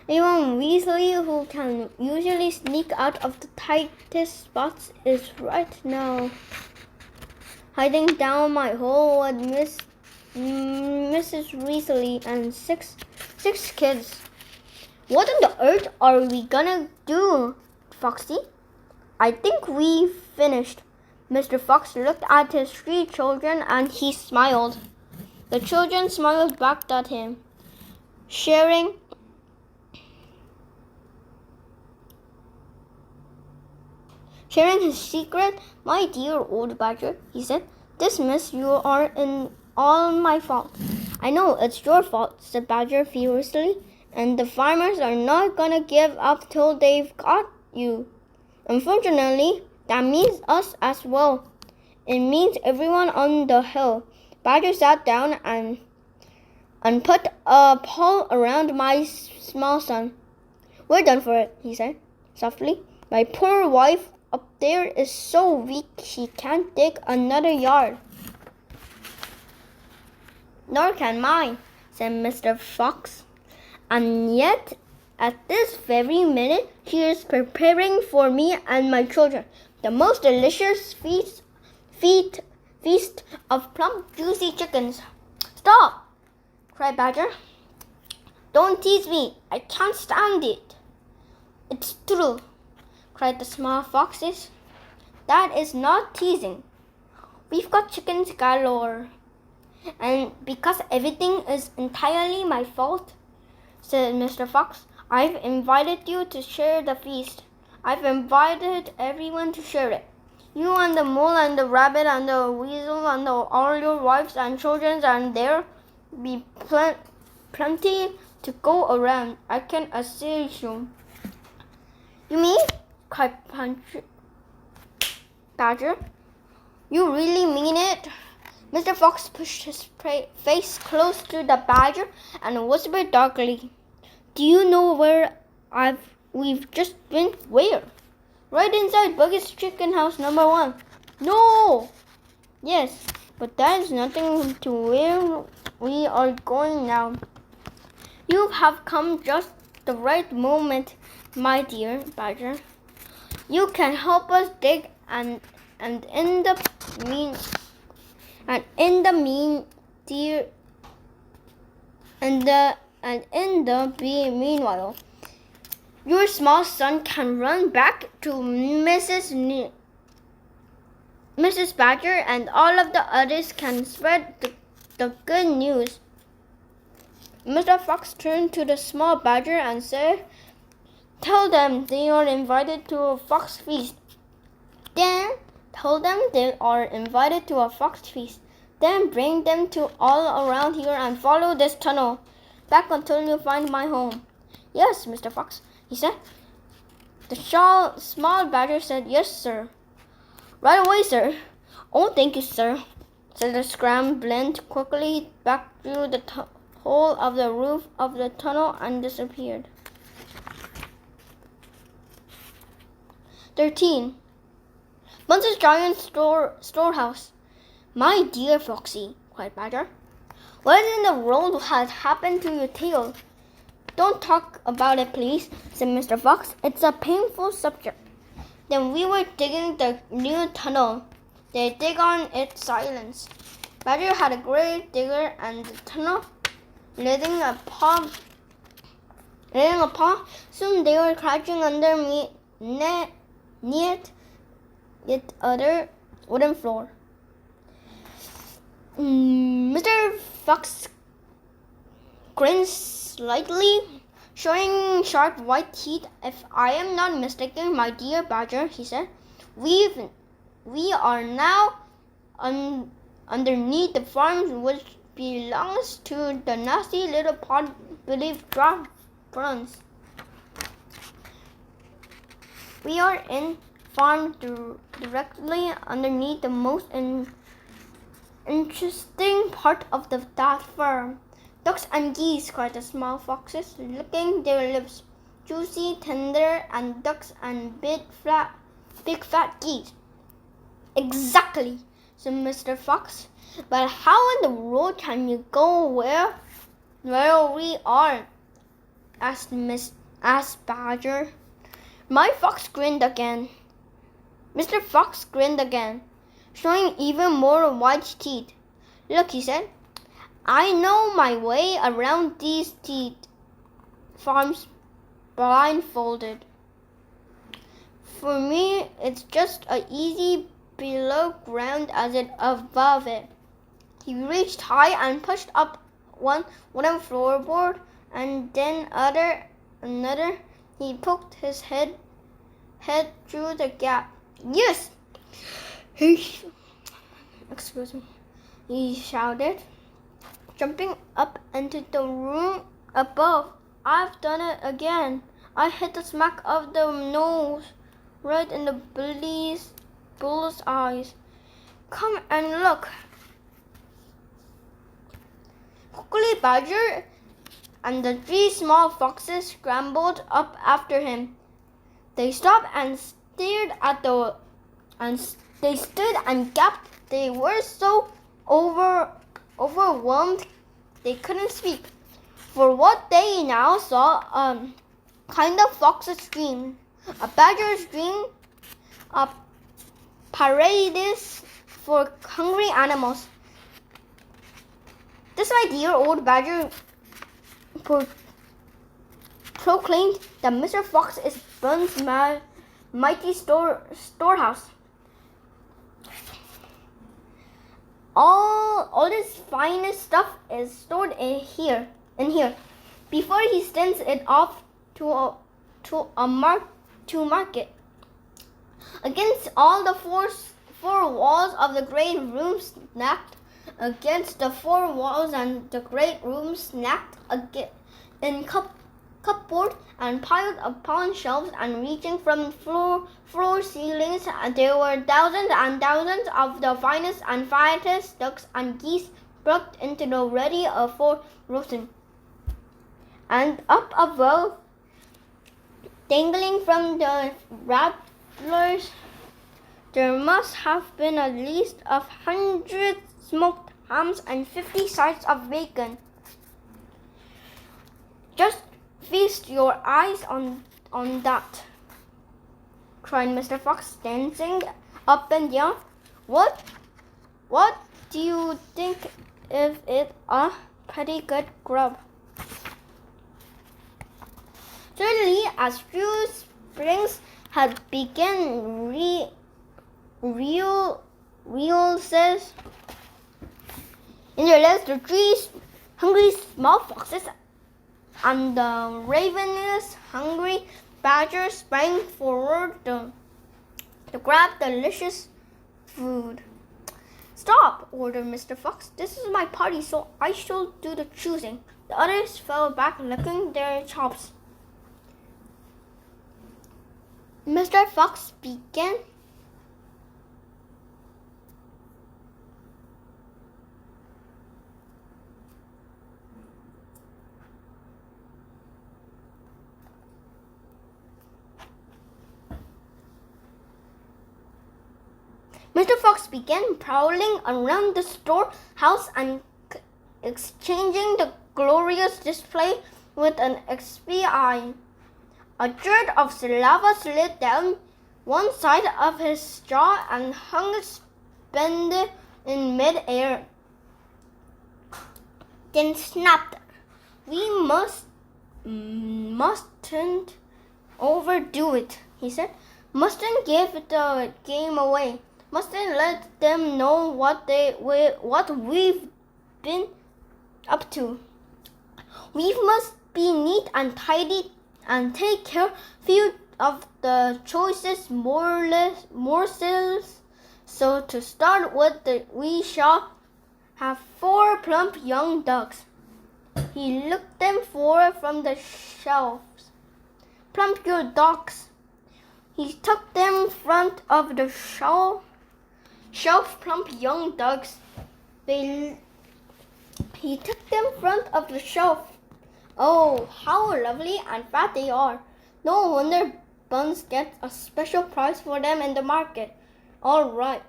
Even Weasley, who can usually sneak out of the tightest spots, is right now hiding down my hole with Mrs. Weasley and six kids. What on the earth are we gonna do, Foxy? I think we've finished. Mr. Fox looked at his 3 children and he smiled. The children smiled back at him, sharing his secret. My dear old badger, he said, this mess you are in all my fault. I know it's your fault, said Badger furiously, and the farmers are not gonna give up till they've got you. Unfortunately, that means us as well. It means everyone on the hill. Badger sat down and put a paw around my small son. We're done for it, he said softly. My poor wife up there is so weak she can't dig another yard. Nor can mine, said Mr. Fox. And yet, at this very minute, she is preparing for me and my children the most delicious feast of plump, juicy chickens. Stop! Cried Badger. Don't tease me. I can't stand it. It's true, cried the small foxes. That is not teasing. We've got chickens galore. And because everything is entirely my fault, said Mr. Fox, I've invited you to share the feast. I've invited everyone to share it. You and the mole and the rabbit and the weasel and all your wives and children, and there'll be plenty to go around, I can assure you. You mean? Cried Badger. You really mean it? Mr. Fox pushed his face close to the badger and whispered darkly, do you know where we've just been? Where? Right inside Buggy's chicken house number 1. No! Yes, but that is nothing to where we are going now. You have come just the right moment, my dear Badger. You can help us dig and in the meanwhile, your small son can run back to Mrs. Badger, and all of the others can spread the good news. Mr. Fox turned to the small badger and said, tell them they are invited to a fox feast. Then bring them to all around here and follow this tunnel back until you find my home. Yes, Mr. Fox, he said. The small badger said, yes, sir. Right away, sir. Oh, thank you, sir, said the scrambled quickly back through the hole of the roof of the tunnel and disappeared. 13. Bunce's giant storehouse. My dear Foxy, cried Badger, what in the world has happened to your tail? Don't talk about it, please, said Mr. Fox. It's a painful subject. Then we were digging the new tunnel. They dig on its silence. Badger had a great digger and the tunnel, letting a paw. Soon they were crouching under neat yet other wooden floor. Mr. Fox grinned slightly, showing sharp white teeth. If I am not mistaken, my dear Badger, he said, we are now underneath the farm which belongs to the nasty little pot-bellied dwarf Franz. We are in farm directly underneath the most interesting part of that farm. Ducks and geese, cried the small foxes, licking their lips. Juicy, tender, and ducks and big fat geese. Exactly, said Mr. Fox. But how in the world can you go where we are? asked Badger. My fox grinned again. Mr. Fox grinned again, showing even more white teeth. Look, he said, I know my way around these farms blindfolded. For me, it's just as easy below ground as it above it. He reached high and pushed up one wooden floorboard and then another. He poked his head through the gap. Yes! He shouted, jumping up into the room above. I've done it again. I hit the smack of the nose right in the bull's eyes. Come and look. Quickly, Badger and the 3 small foxes scrambled up after him. They stopped and stared at they stood and gaped. They were so overwhelmed they couldn't speak. For what they now saw, kind of fox's dream, a badger's dream, a paradise for hungry animals. This, my dear old Badger, proclaimed that Mr. Fox is Bun's mighty storehouse. All this finest stuff is stored in here. Before he sends it off to market. Against all the four walls of the great room snapped. Against the 4 walls and the great room snapped in cupboard and piled upon shelves and reaching from floor ceilings. There were thousands and thousands of the finest and fattest ducks and geese plucked into the ready for roasting. And up above, dangling from the rattlers, there must have been at least 100 smoked hams and 50 sides of bacon. Just feast your eyes on that, cried Mr. Fox, dancing up and down. What do you think of it? A pretty good grub. Certainly, as few springs had begun, Roald says, in their legs, the 3 hungry small foxes and the ravenous, hungry badger sprang forward to grab delicious food. Stop, ordered Mr. Fox. This is my party, so I shall do the choosing. The others fell back, licking their chops. Mr. Fox began. Mr. Fox began prowling around the storehouse and exchanging the glorious display with an expert eye. A jet of saliva slid down one side of his jaw and hung suspended in mid-air. Then snapped. We mustn't overdo it, he said. Mustn't give the game away. Mustn't let them know what we've been up to. We must be neat and tidy and take care few of the choicest morsels. So to start with, we shall have 4 plump young ducks. He looked them 4 from the shelves. Plump your ducks. He took them in front of the shelf. Plump young ducks. He took them in front of the shelf. Oh, how lovely and fat they are. No wonder Buns gets a special price for them in the market. All right,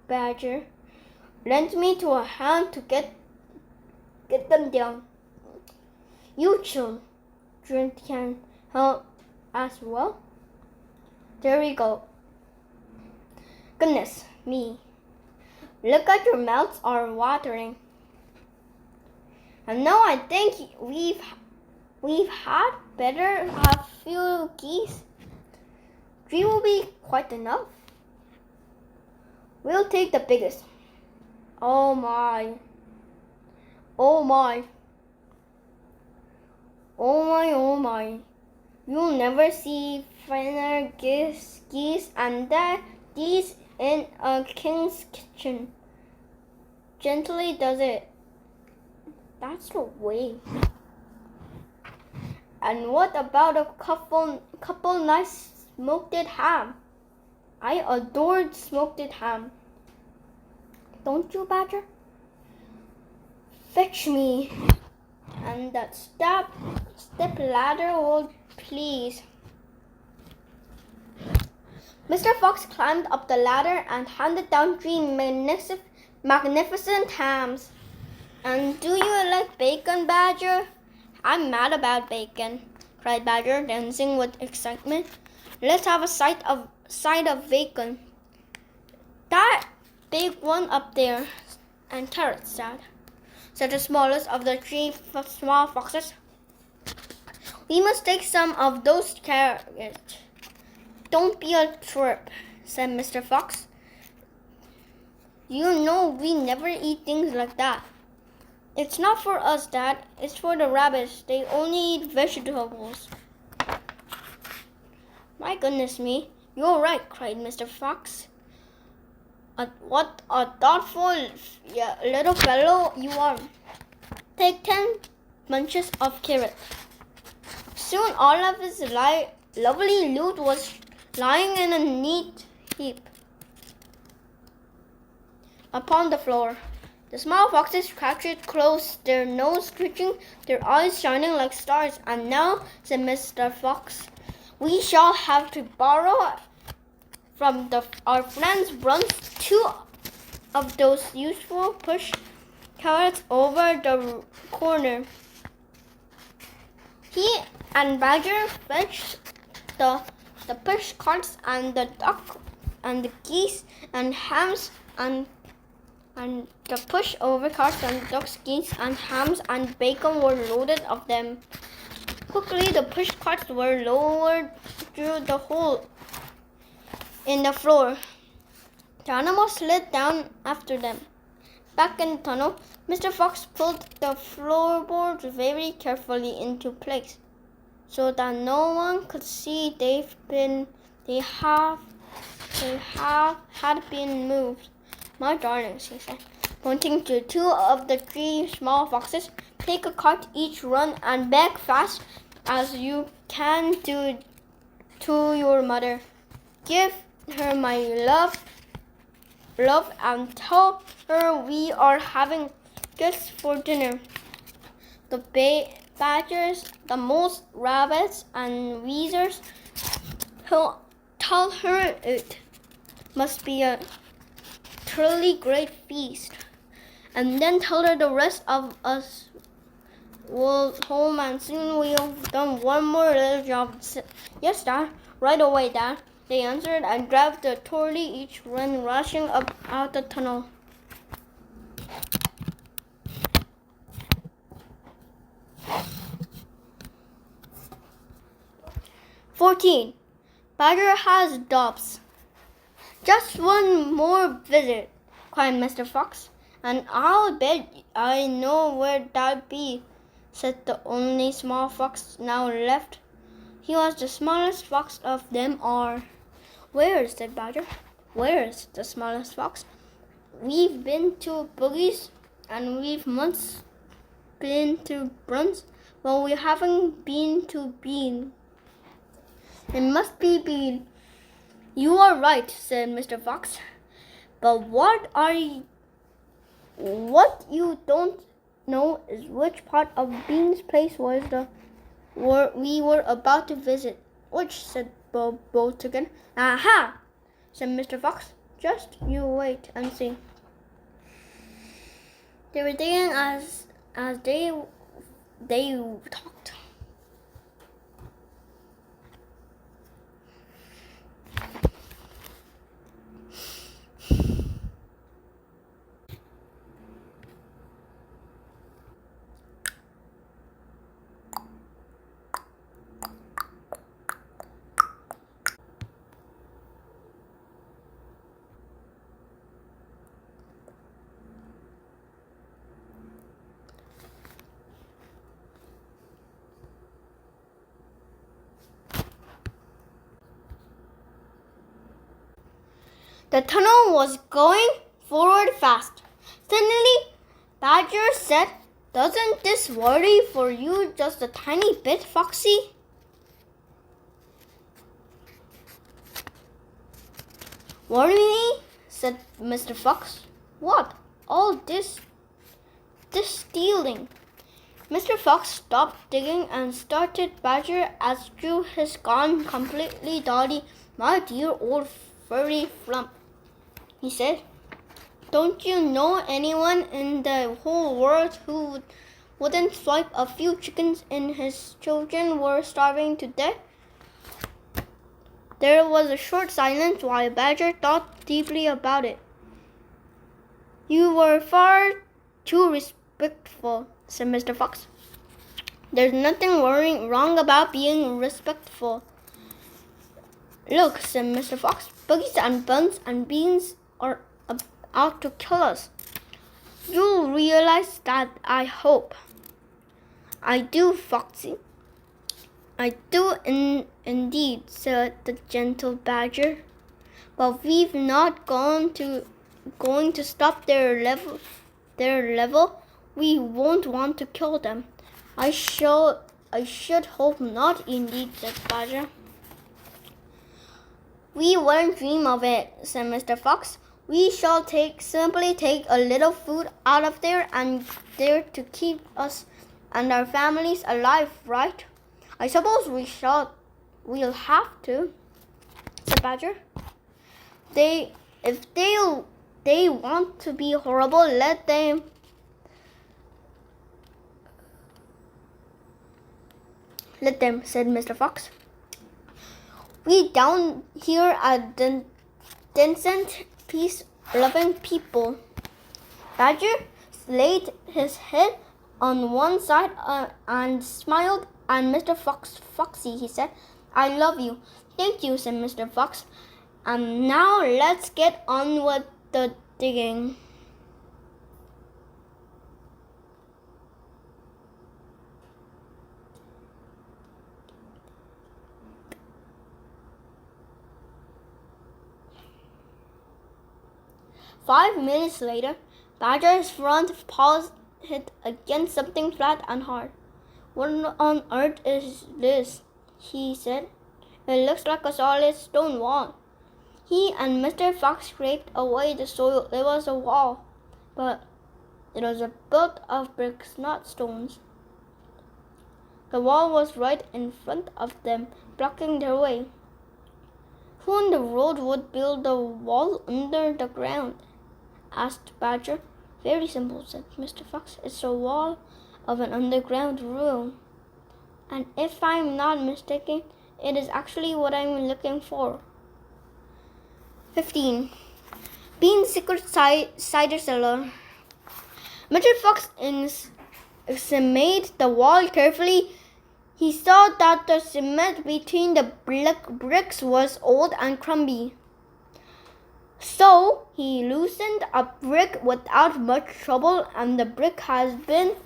Badger. Lend me to a hand to get them down. You children can help as well. There we go. Goodness me. Look at your mouths are watering. And now I think we've had better have few geese. 3 will be quite enough. We'll take the biggest. Oh my. You'll never see finer geese and these in a king's kitchen. Gently does it. That's the way. And what about a couple nice smoked ham? I adored smoked ham. Don't you, Badger? Fetch me. And that step ladder will please. Mr. Fox climbed up the ladder and handed down 3 magnificent hams. And do you like bacon, Badger? I'm mad about bacon, cried Badger, dancing with excitement. Let's have a side of bacon. That big one up there. And carrots, Dad, said the smallest of the 3 small foxes. We must take some of those carrots. Don't be a twerp, said Mr. Fox. You know we never eat things like that. It's not for us, Dad. It's for the rabbits. They only eat vegetables. My goodness me. You're right, cried Mr. Fox. What a thoughtful little fellow you are. Take 10 bunches of carrots. Soon all of his lovely loot was lying in a neat heap upon the floor. The small foxes crouched close, their nose twitching, their eyes shining like stars. And now, said Mr. Fox, we shall have to borrow from our friend's Bruns 2 of those useful push carrots over the corner. He and Badger fetched the push carts and the duck and the geese and hams and the push over carts and ducks, geese and hams and bacon were loaded of them. Quickly the push carts were lowered through the hole in the floor. The animals slid down after them. Back in the tunnel, Mr. Fox pulled the floorboards very carefully into place, so that no one could see they had been moved. My darlings, he said, pointing to 2 of the 3 small foxes, take a cart each, run and back fast as you can to your mother. Give her my love, and tell her we are having gifts for dinner. The badgers, the moles, rabbits, and weasels. Tell her it must be a truly great feast. And then tell her the rest of us will home and soon we'll done one more little job. Yes, Dad. Right away, Dad, they answered and grabbed the trolley, each ran rushing up out the tunnel. "14. Badger has doubts. Just one more visit," cried Mr. Fox, "and I'll bet I know where that'd be," said the only small fox now left. He was the smallest fox of them all. "Where?" said Badger. "Where's the smallest fox? We've been to Boogie's and we've once been to Bruns, but we haven't been to Bean." It must be Bean. You are right, said Mr. Fox. But what you don't know is which part of Bean's place we were about to visit. Which, said Bold Chicken. Aha, said Mr. Fox. Just you wait and see. They were digging as they talked. The tunnel was going forward fast. Suddenly, Badger said, "Doesn't this worry for you just a tiny bit, Foxy?" "Worry me?" said Mr. Fox. "What? All this stealing?" Mr. Fox stopped digging and started Badger as drew his gone completely dotty. "My dear old furry flump," he said. "Don't you know anyone in the whole world who wouldn't swipe a few chickens in his children were starving to death?" There was a short silence while Badger thought deeply about it. "You were far too respectful," said Mr. Fox. "There's nothing wrong about being respectful." "Look," said Mr. Fox, "Buggies and Buns and Beans are out to kill us. You'll realize that, I hope." "I do, Foxy. I do indeed," said the gentle Badger. "But we've not going to stop their level. We won't want to kill them." I should hope not, indeed," said Badger. "We wouldn't dream of it," said Mr. Fox. "We shall simply take a little food out of there and there to keep us and our families alive, right?" "I suppose we'll have to," said Badger. If they want to be horrible, let them." "Let them," said Mr. Fox. "We down here are decent, peace-loving people." Badger laid his head on one side and smiled. "And Mr. Foxy," he said, "I love you." "Thank you," said Mr. Fox. "And now let's get on with the digging." "5 minutes later, Badger's front paws hit against something flat and hard. "What on earth is this?" he said. "It looks like a solid stone wall." He and Mr. Fox scraped away the soil. It was a wall, but it was built of bricks, not stones. The wall was right in front of them, blocking their way. "Who in the world would build a wall under the ground?" asked Badger. "Very simple," said Mr. Fox. "It's a wall of an underground room. And if I'm not mistaken, it is actually what I'm looking for." 15. Bean's secret cider cellar. Mr. Fox examined the wall carefully. He saw that the cement between the bricks was old and crumbly. So he loosened a brick without much trouble, and the brick has been.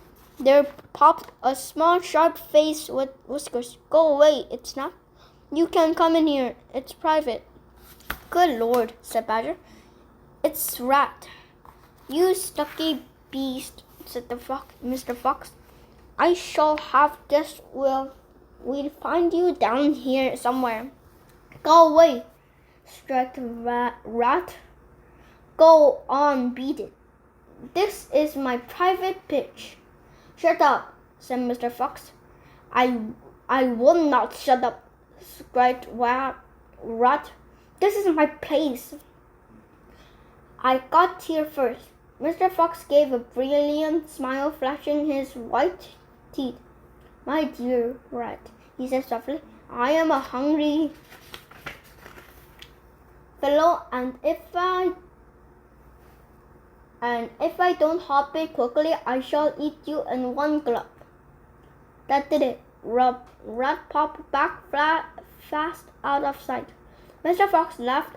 There popped a small, sharp-faced with whiskers. "Go away," it snapped. "You can come in here. It's private." "Good Lord," said Badger. "It's Rat." "You stucky beast," said Mr. Fox. "I shall have this will We'll find you down here somewhere. Go away, shrieked Rat. Go on, beat it. This is my private pitch. Shut up, said Mr. Fox. I will not shut up, cried Rat. This is my place. I got here first. Mr. Fox gave a brilliant smile, flashing his white teeth. My dear Rat, he said softly, I am a hungry fellow, and if I don't hop it quickly, I shall eat you in one gulp. That did it. Rat popped back fast out of sight. Mr. Fox laughed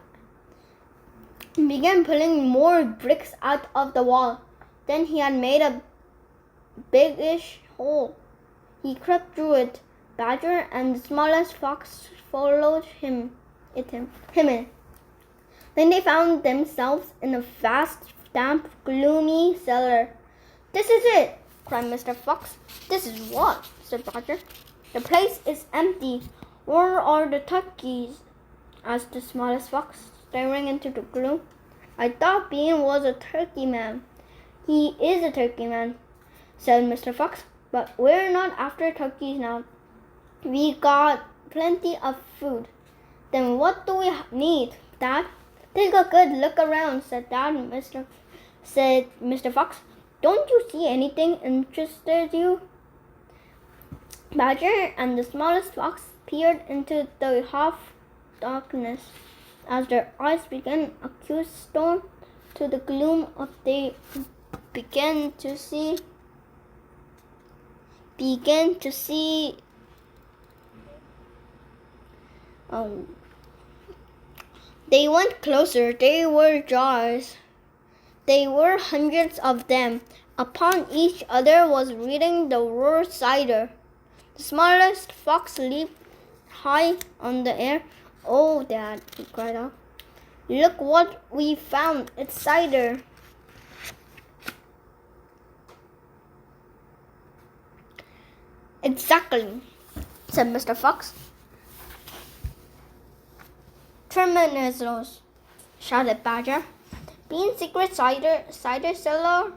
and began pulling more bricks out of the wall. Then he had made a biggish hole. He crept through it. Badger and the smallest fox followed him in. Then they found themselves in a vast, damp, gloomy cellar. This is it, cried Mr. Fox. This is what? Said Badger. The place is empty. Where are the turkeys? Asked the smallest fox, staring into the gloom. I thought Bean was a turkey man. He is a turkey man, said Mr. Fox, but we're not after turkeys now. We got plenty of food. Then what do we need, Dad? Take a good look around, said Mr. Fox. Don't you see anything interested you? Badger and the smallest fox peered into the half darkness. As their eyes began accustomed to the gloom, they began to see. They went closer. They were jars. There were hundreds of them. Upon each other was written the word cider. The smallest fox leaped high on the air. Oh, Dad, he cried out. Look what we found. It's cider. Exactly, said Mr. Fox. Tremendous, shouted Badger. Bean secret cider cellar,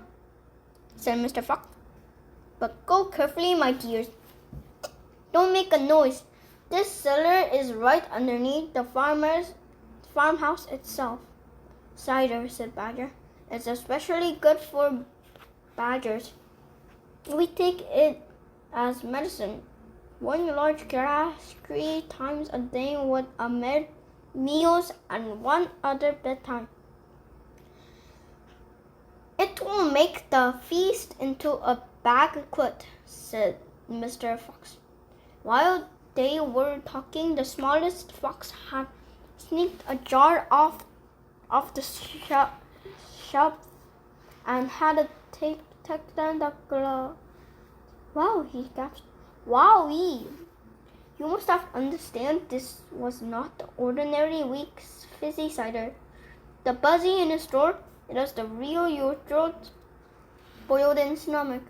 said Mr. Fox. But go carefully, my dears. Don't make a noise. This cellar is right underneath the farmhouse itself. Cider, said Badger. It's especially good for badgers. We take it as medicine. One large glass 3 times a day with meals and one other bedtime. It will make the feast into a banquet, said Mr. Fox. While they were talking, the smallest fox had sneaked a jar off the shelf and had taken the glove. Wow, he gasped. Wowee! You must have understand this was not the ordinary weak fizzy cider. The buzzy in his throat, it was the real your throat boiled in stomach.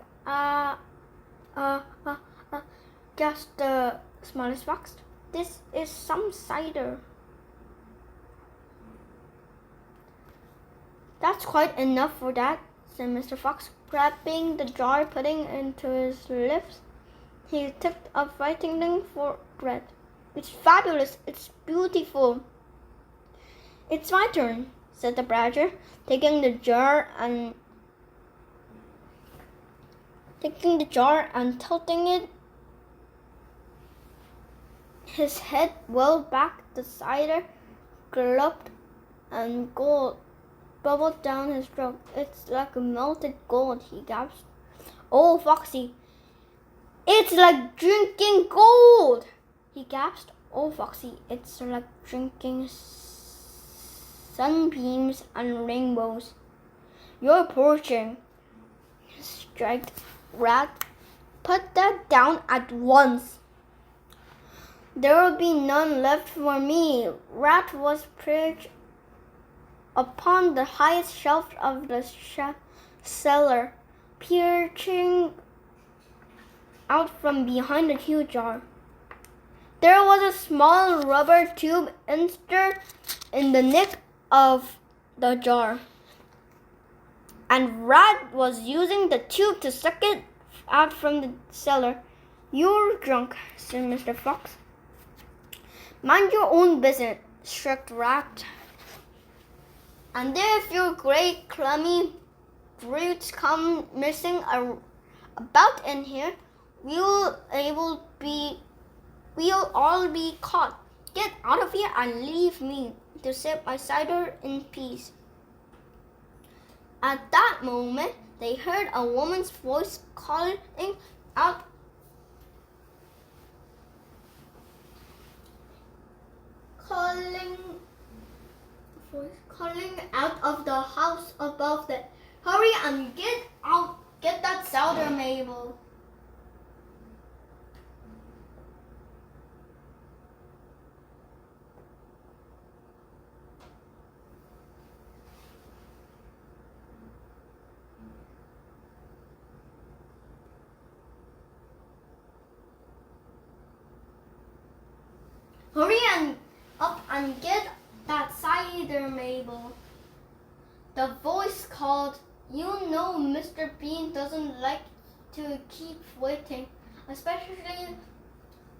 Gasped the smallest fox. This is some cider. That's quite enough for that, said Mr. Fox, grabbing the jar, putting it into his lips. He took a frightening for bread. It's fabulous. It's beautiful. It's my turn, said the Badger, taking the jar and tilting it. His head well back, the cider gulped and gold bubbled down his throat. It's like melted gold, he gasped. Oh, Foxy, it's like drinking gold, he gasped. Oh, Foxy, it's like drinking sunbeams and rainbows. You're poaching, striked Rat. Put that down at once. There will be none left for me. Rat was perched upon the highest shelf of the cellar, peering out from behind the huge jar. There was a small rubber tube inserted in the neck of the jar, and Rat was using the tube to suck it out from the cellar. "You're drunk," said Mr. Fox. "Mind your own business," shrieked Rat. "And if your great clumsy brutes come missing about in here, we'll all be caught. Get out of here and leave me to sip my cider in peace." At that moment, they heard a woman's voice calling out of the house above them. "Hurry and get out! Get that cider, Mabel." "Hurry and up and get that cider, Mabel," the voice called. "You know Mr. Bean doesn't like to keep waiting, especially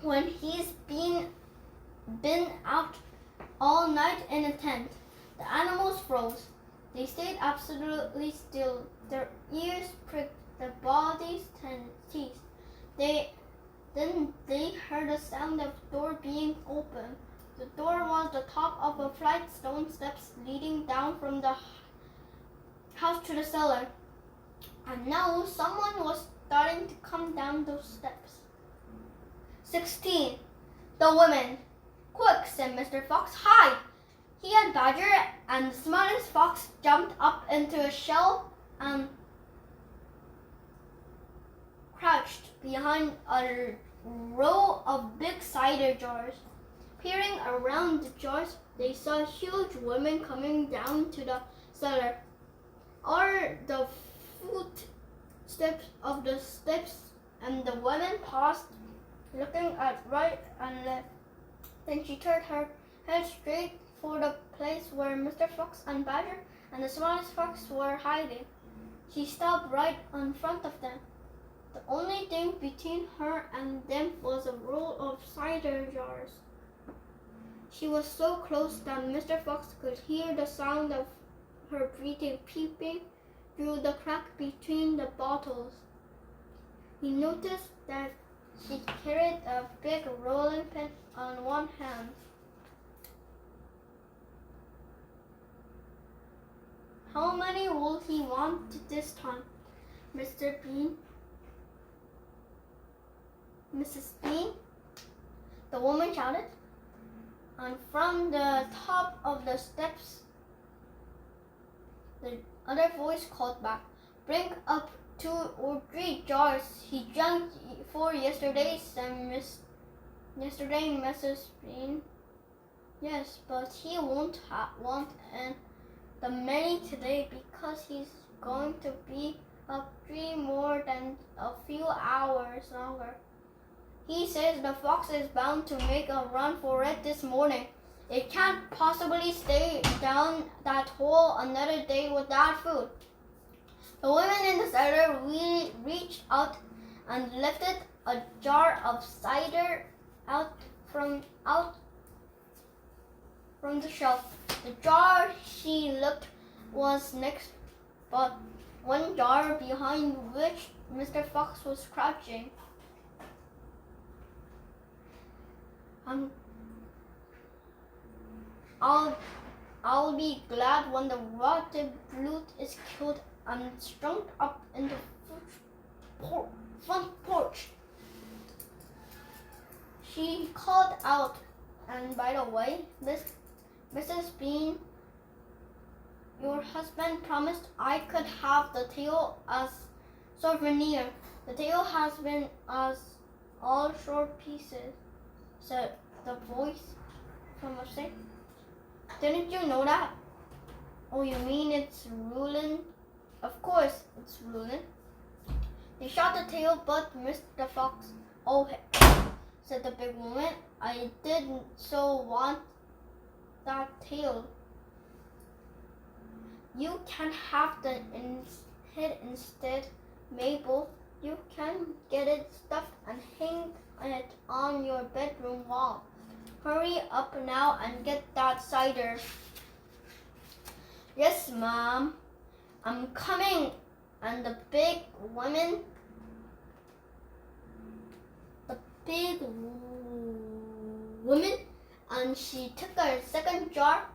when he's been out all night in a tent." The animals froze. They stayed absolutely still. Their ears pricked, their bodies teased. Then they heard the sound of the door being opened. The door was the top of a flight of stone steps leading down from the house to the cellar. And now someone was starting to come down those steps. 16. The women. "Quick," said Mr. Fox. "Hide!" He and Badger and the smallest fox jumped up into a shell and crouched behind a row of big cider jars. Peering around the jars, they saw huge women coming down to the cellar. Or the footsteps of the steps, and the woman paused, looking at right and left. Then she turned her head straight for the place where Mr. Fox and Badger and the smallest fox were hiding. She stopped right in front of them. The only thing between her and them was a row of cider jars. She was so close that Mr. Fox could hear the sound of her breathing peeping through the crack between the bottles. He noticed that she carried a big rolling pin on one hand. "How many will he want this time, Mr. Bean?" "Mrs. Bean?" the woman shouted. And from the top of the steps, the other voice called back, "Bring up 2 or 3 jars. He drank 4 yesterday," said Mrs. Bean. "Yes, but he won't want the many today because he's going to be up 3 more than a few hours longer. He says the fox is bound to make a run for it this morning. It can't possibly stay down that hole another day without food." The women in the cellar reached out and lifted a jar of cider out from the shelf. The jar she looked was next, but one jar behind which Mr. Fox was crouching. I'll be glad when the rotten brute is killed and strung up in the front porch," she called out. "And by the way, Mrs. Bean, your husband promised I could have the tail as souvenir. The tail has been all short pieces," said the voice from upstairs. "Didn't you know that?" "Oh, you mean it's ruined?" "Of course it's ruined." They shot the tail but missed the fox. "Oh, said the big woman. I didn't so want that tail. You can have the head instead, Mabel. You can get it stuffed and hang it on your bedroom wall. Hurry up now and get that cider. Yes, Mom, I'm coming. And the big woman, and she took a second jar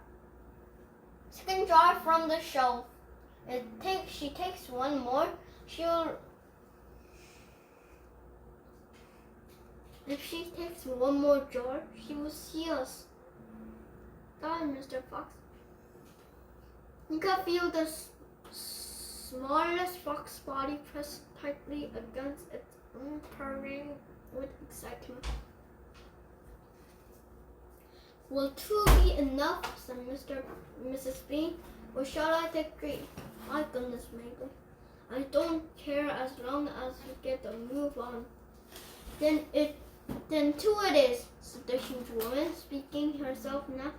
from the shelf. She takes one more. If she takes one more jar, she will see us. God, Mr. Fox. You can feel the smallest fox body pressed tightly against its own, purring with excitement. Will two be enough? Said Mrs. Bean. Or shall I take three? My goodness, Mabel. I don't care as long as you get a move on. Then two it is, said the huge woman, speaking herself now.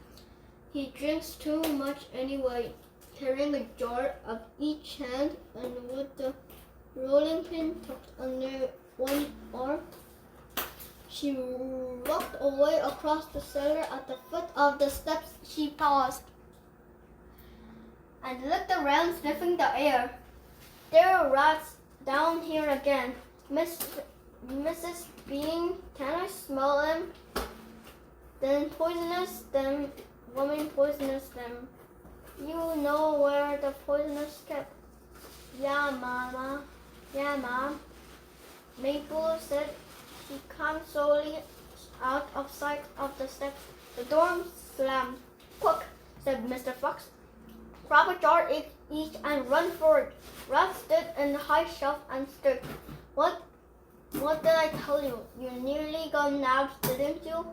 He drinks too much anyway. Carrying a jar of each hand and with the rolling pin tucked under one arm, she walked away across the cellar. At the foot of the steps, she paused and looked around, sniffing the air. There are rats down here again. Mrs. Bean, can I smell them? Then woman poisonous them. You know where the poison is kept? Yeah, Mama. Yeah, Mom. Maple said. She came slowly out of sight of the steps. The door slammed. Quick, said Mr. Fox. Grab a jar each and run for it. Rat stood in the high shelf and stood. What did I tell you? You nearly got nabbed, didn't you?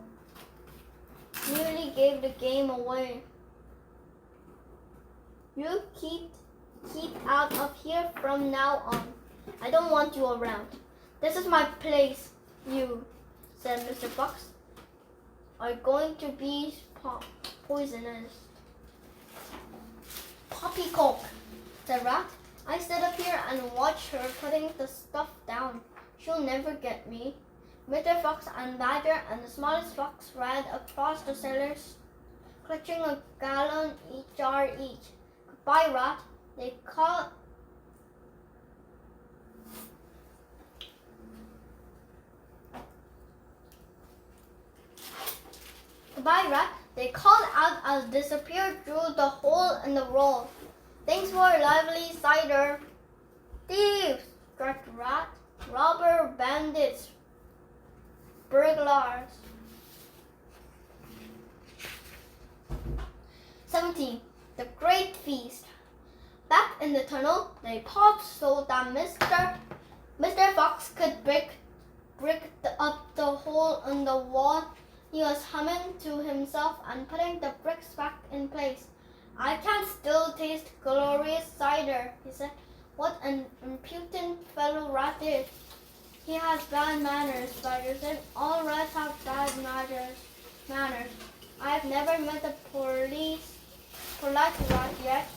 Nearly gave the game away. You keep out of here from now on. I don't want you around. This is my place, you, said Mr. Fox, are going to be poisonous. Poppycock, said Rat. I sit up here and watch her putting the stuff down. She'll never get me. Mr. Fox and Badger and the smallest fox ran across the cellars, clutching a gallon jar each. Goodbye, Rat. They called. Goodbye, Rat. They called out as disappeared through the hole in the wall. Thanks for a lively cider. Thieves! Struck Rat. Robber, bandits, burglars. 17. The Great Feast. Back in the tunnel, they paused so that Mr. Fox could brick up the hole in the wall. He was humming to himself and putting the bricks back in place. I can still taste glorious cider, he said. What an impudent fellow Rat is. He has bad manners, Badger said. All rats have bad manners. I have never met a polite rat yet.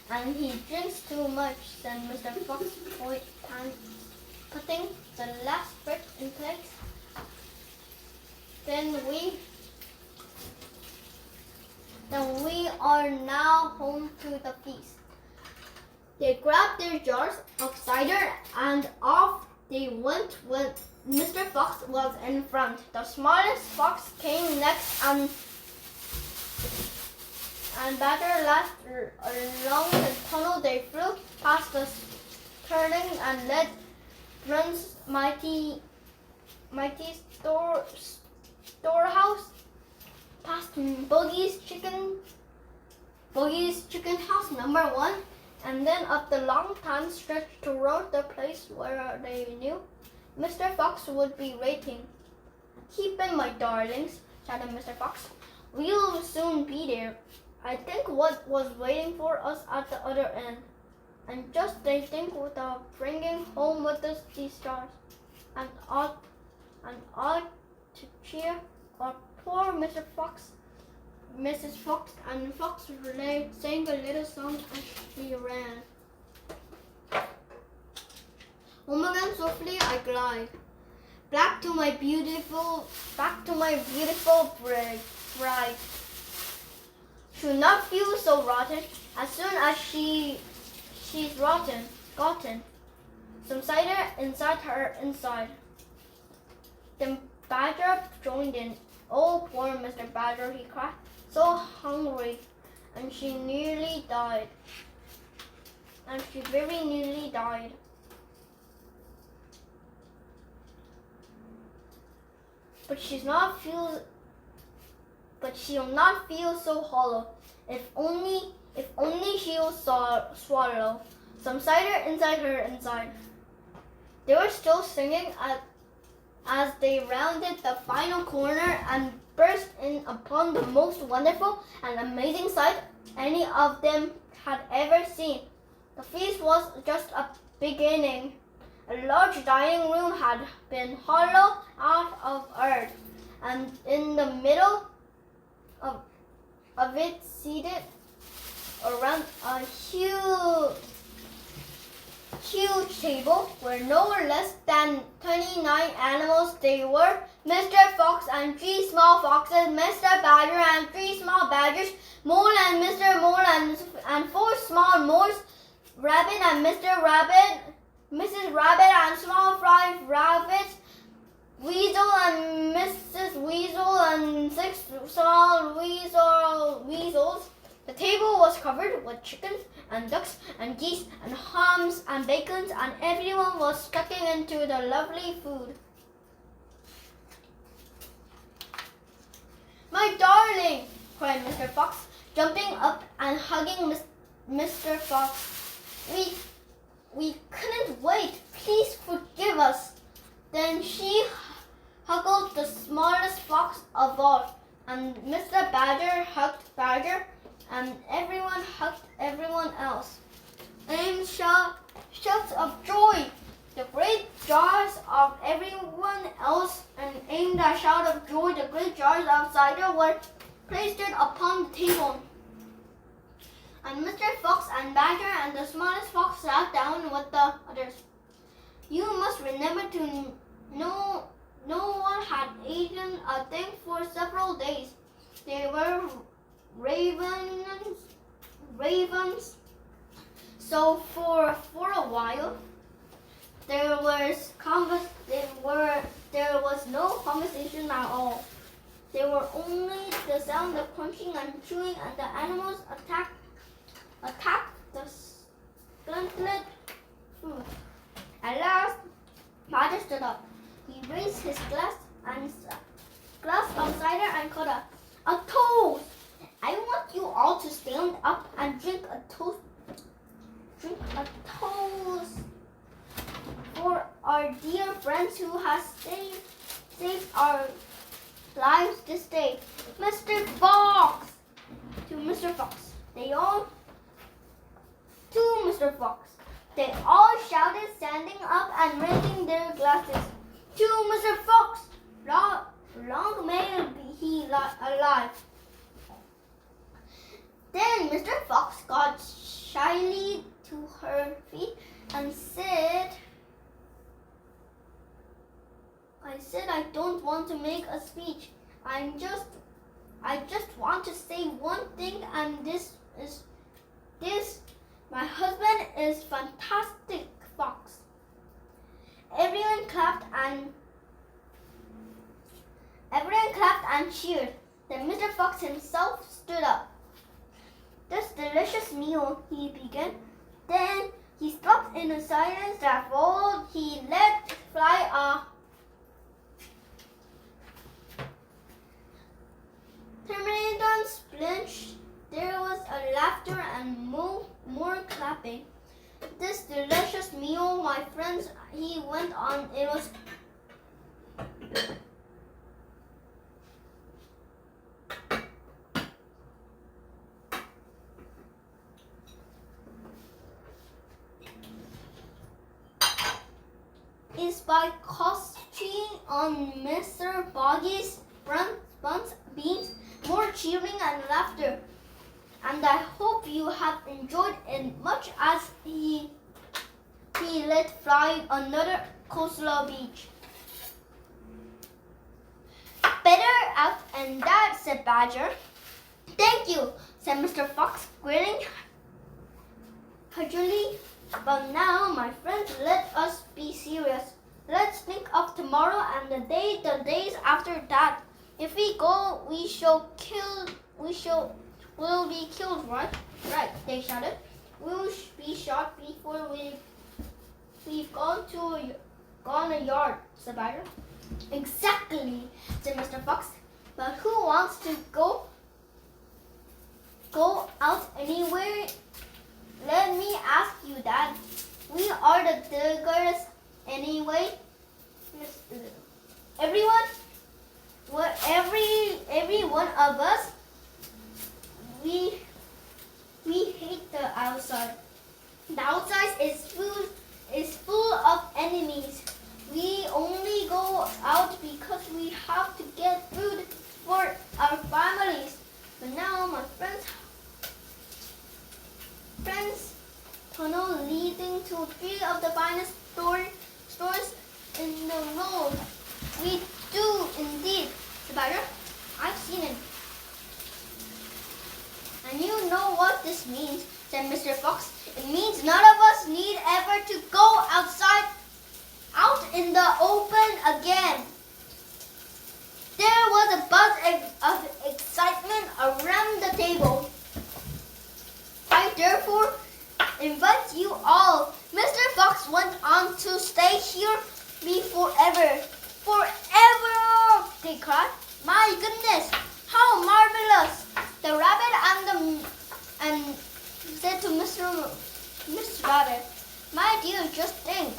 And he drinks too much, said Mr. Fox, putting the last brick in place. Then we are now home to the feast. They grabbed their jars of cider and off they went when Mr. Fox was in front. The smallest fox came next and Badger last. Along the tunnel they flew past the turning and led Brun's mighty storehouse, past Boogie's chicken house number 1, and then up the long time stretch toward the place where they knew Mr. Fox would be waiting. Keep in, my darlings, shouted Mr. Fox. We'll soon be there. I think what was waiting for us at the other end. And just they think without bringing home with us these stars. And and out to cheer up poor Mrs. Fox, and Fox sang a little song as she ran. Home again softly I glide, back to my beautiful bride. Should not feel so rotten as soon as she's gotten some cider inside her inside. Then Badger joined in. Oh, poor Mr. Badger, he cried, so hungry, and she nearly died. And she very nearly died. But she'll not feel so hollow. If only she'll swallow some cider inside her inside. They were still singing as they rounded the final corner and burst in upon the most wonderful and amazing sight any of them had ever seen. The feast was just a beginning. A large dining room had been hollowed out of earth, and in the middle of it, seated around a huge table, were no less than 29 animals. They were Mr. Fox and 3 small foxes, Mr. Badger and 3 small badgers, Mole and Mr. Mole and 4 small moles, Rabbit and Mr. Rabbit, Mrs. Rabbit and small 5 rabbits, Weasel and Mrs. Weasel and 6 small weasels. The table was covered with chickens and ducks and geese and hams and bacons, and everyone was tucking into the lovely food. My darling, cried Mr. Fox, jumping up and hugging Mr. Fox. We couldn't wait. Please forgive us. Then she hugged the smallest fox of all, and Mr. Badger hugged Badger, and everyone hugged everyone else. And shouts of joy, the great jars of everyone else, and in the shout of joy, the great jars of cider were placed upon the table. And Mr. Fox and Badger and the smallest fox sat down with the others. You must remember to no one had eaten a thing for several days. They were ravens. So for a while, there was no conversation at all. There were only the sound of crunching and chewing, and the animals attacked the stunted food. At last, Badger stood up. He raised his glass of cider and called out, "A toast! I want you all to stand up and drink a toast for our dear friends who has saved our lives this day. Mr. Fox!" To Mr. Fox. To Mr. Fox. They all shouted, standing up and raising their glasses. To Mr. Fox! Long may he alive. Then Mr. Fox got shyly to her feet and said, I don't want to make a speech. I just want to say one thing, and this. My husband is fantastic, Fox. Everyone clapped and cheered. Then Mr. Fox himself stood up. This delicious meal, he began. Then he stopped in a silence that followed. He let fly a terminated splinch. There was a laughter and more clapping. This delicious meal, my friends, he went on, it was by cheering on Mr. Boggy's buns, beans, more cheering and laughter. And I hope you have enjoyed it much as he let fly another coastal beach. Better out and that, said Badger. Thank you, said Mr. Fox, grinning cordially. But now, my friends, let us be serious. Let's think of tomorrow and the days after that. If we go, we'll be killed, right? Right, they shouted. We'll be shot before we've gone a yard, said Badger. Exactly, said Mr. Fox. But who wants to go out anywhere? Let me ask you that. We are the diggers anyway. Every one of us, we hate the outside. The outside is full of enemies. We only go out because we have to get food for our families. But now, my friends, tunnel leading to three of the finest stores in the world. We do indeed, said Badger. I've seen it. And you know what this means, said Mr. Fox. It means none of us need ever to go out in the open again. There was a buzz of excitement around the table. I therefore invite you all. Mr. Fox went on to stay here forever. Forever, they cried. My goodness, how marvelous! The rabbit and said to Miss Rabbit, my dear, just think.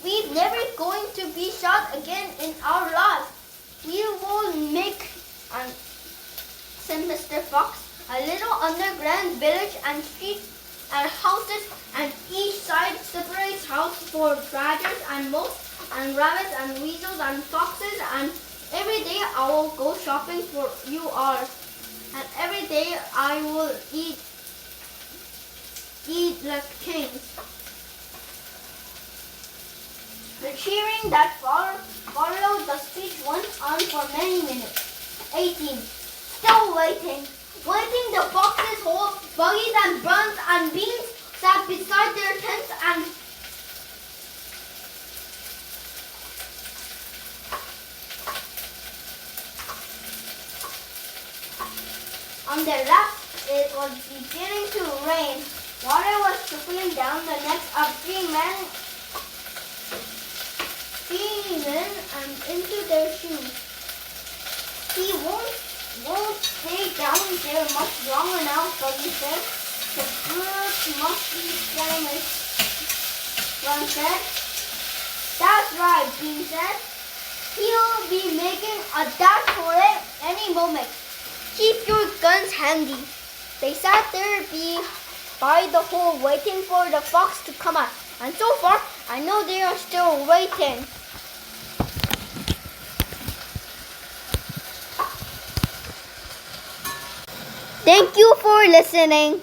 We're never going to be shot again in our lives. We will make, said Mr. Fox, a little underground village and streets and houses, and each side separates house for badgers and moles and rabbits and weasels and foxes, and every day I will go shopping for you all, and every day I will eat like kings. The cheering that followed the speech went on for many minutes. 18. Still waiting. The foxes, whole buggies and buns and beans sat beside their tents and on their left it was beginning to rain. Water was trickling down the necks of three men and into their shoes. He won't stay down there much longer now, Buggy said. The birds must be famished. Ron said. That's right, Bean said. He'll be making a dash for it any moment. Keep your guns handy. They sat there by the hole waiting for the fox to come out. And so far, I know they are still waiting. Thank you for listening.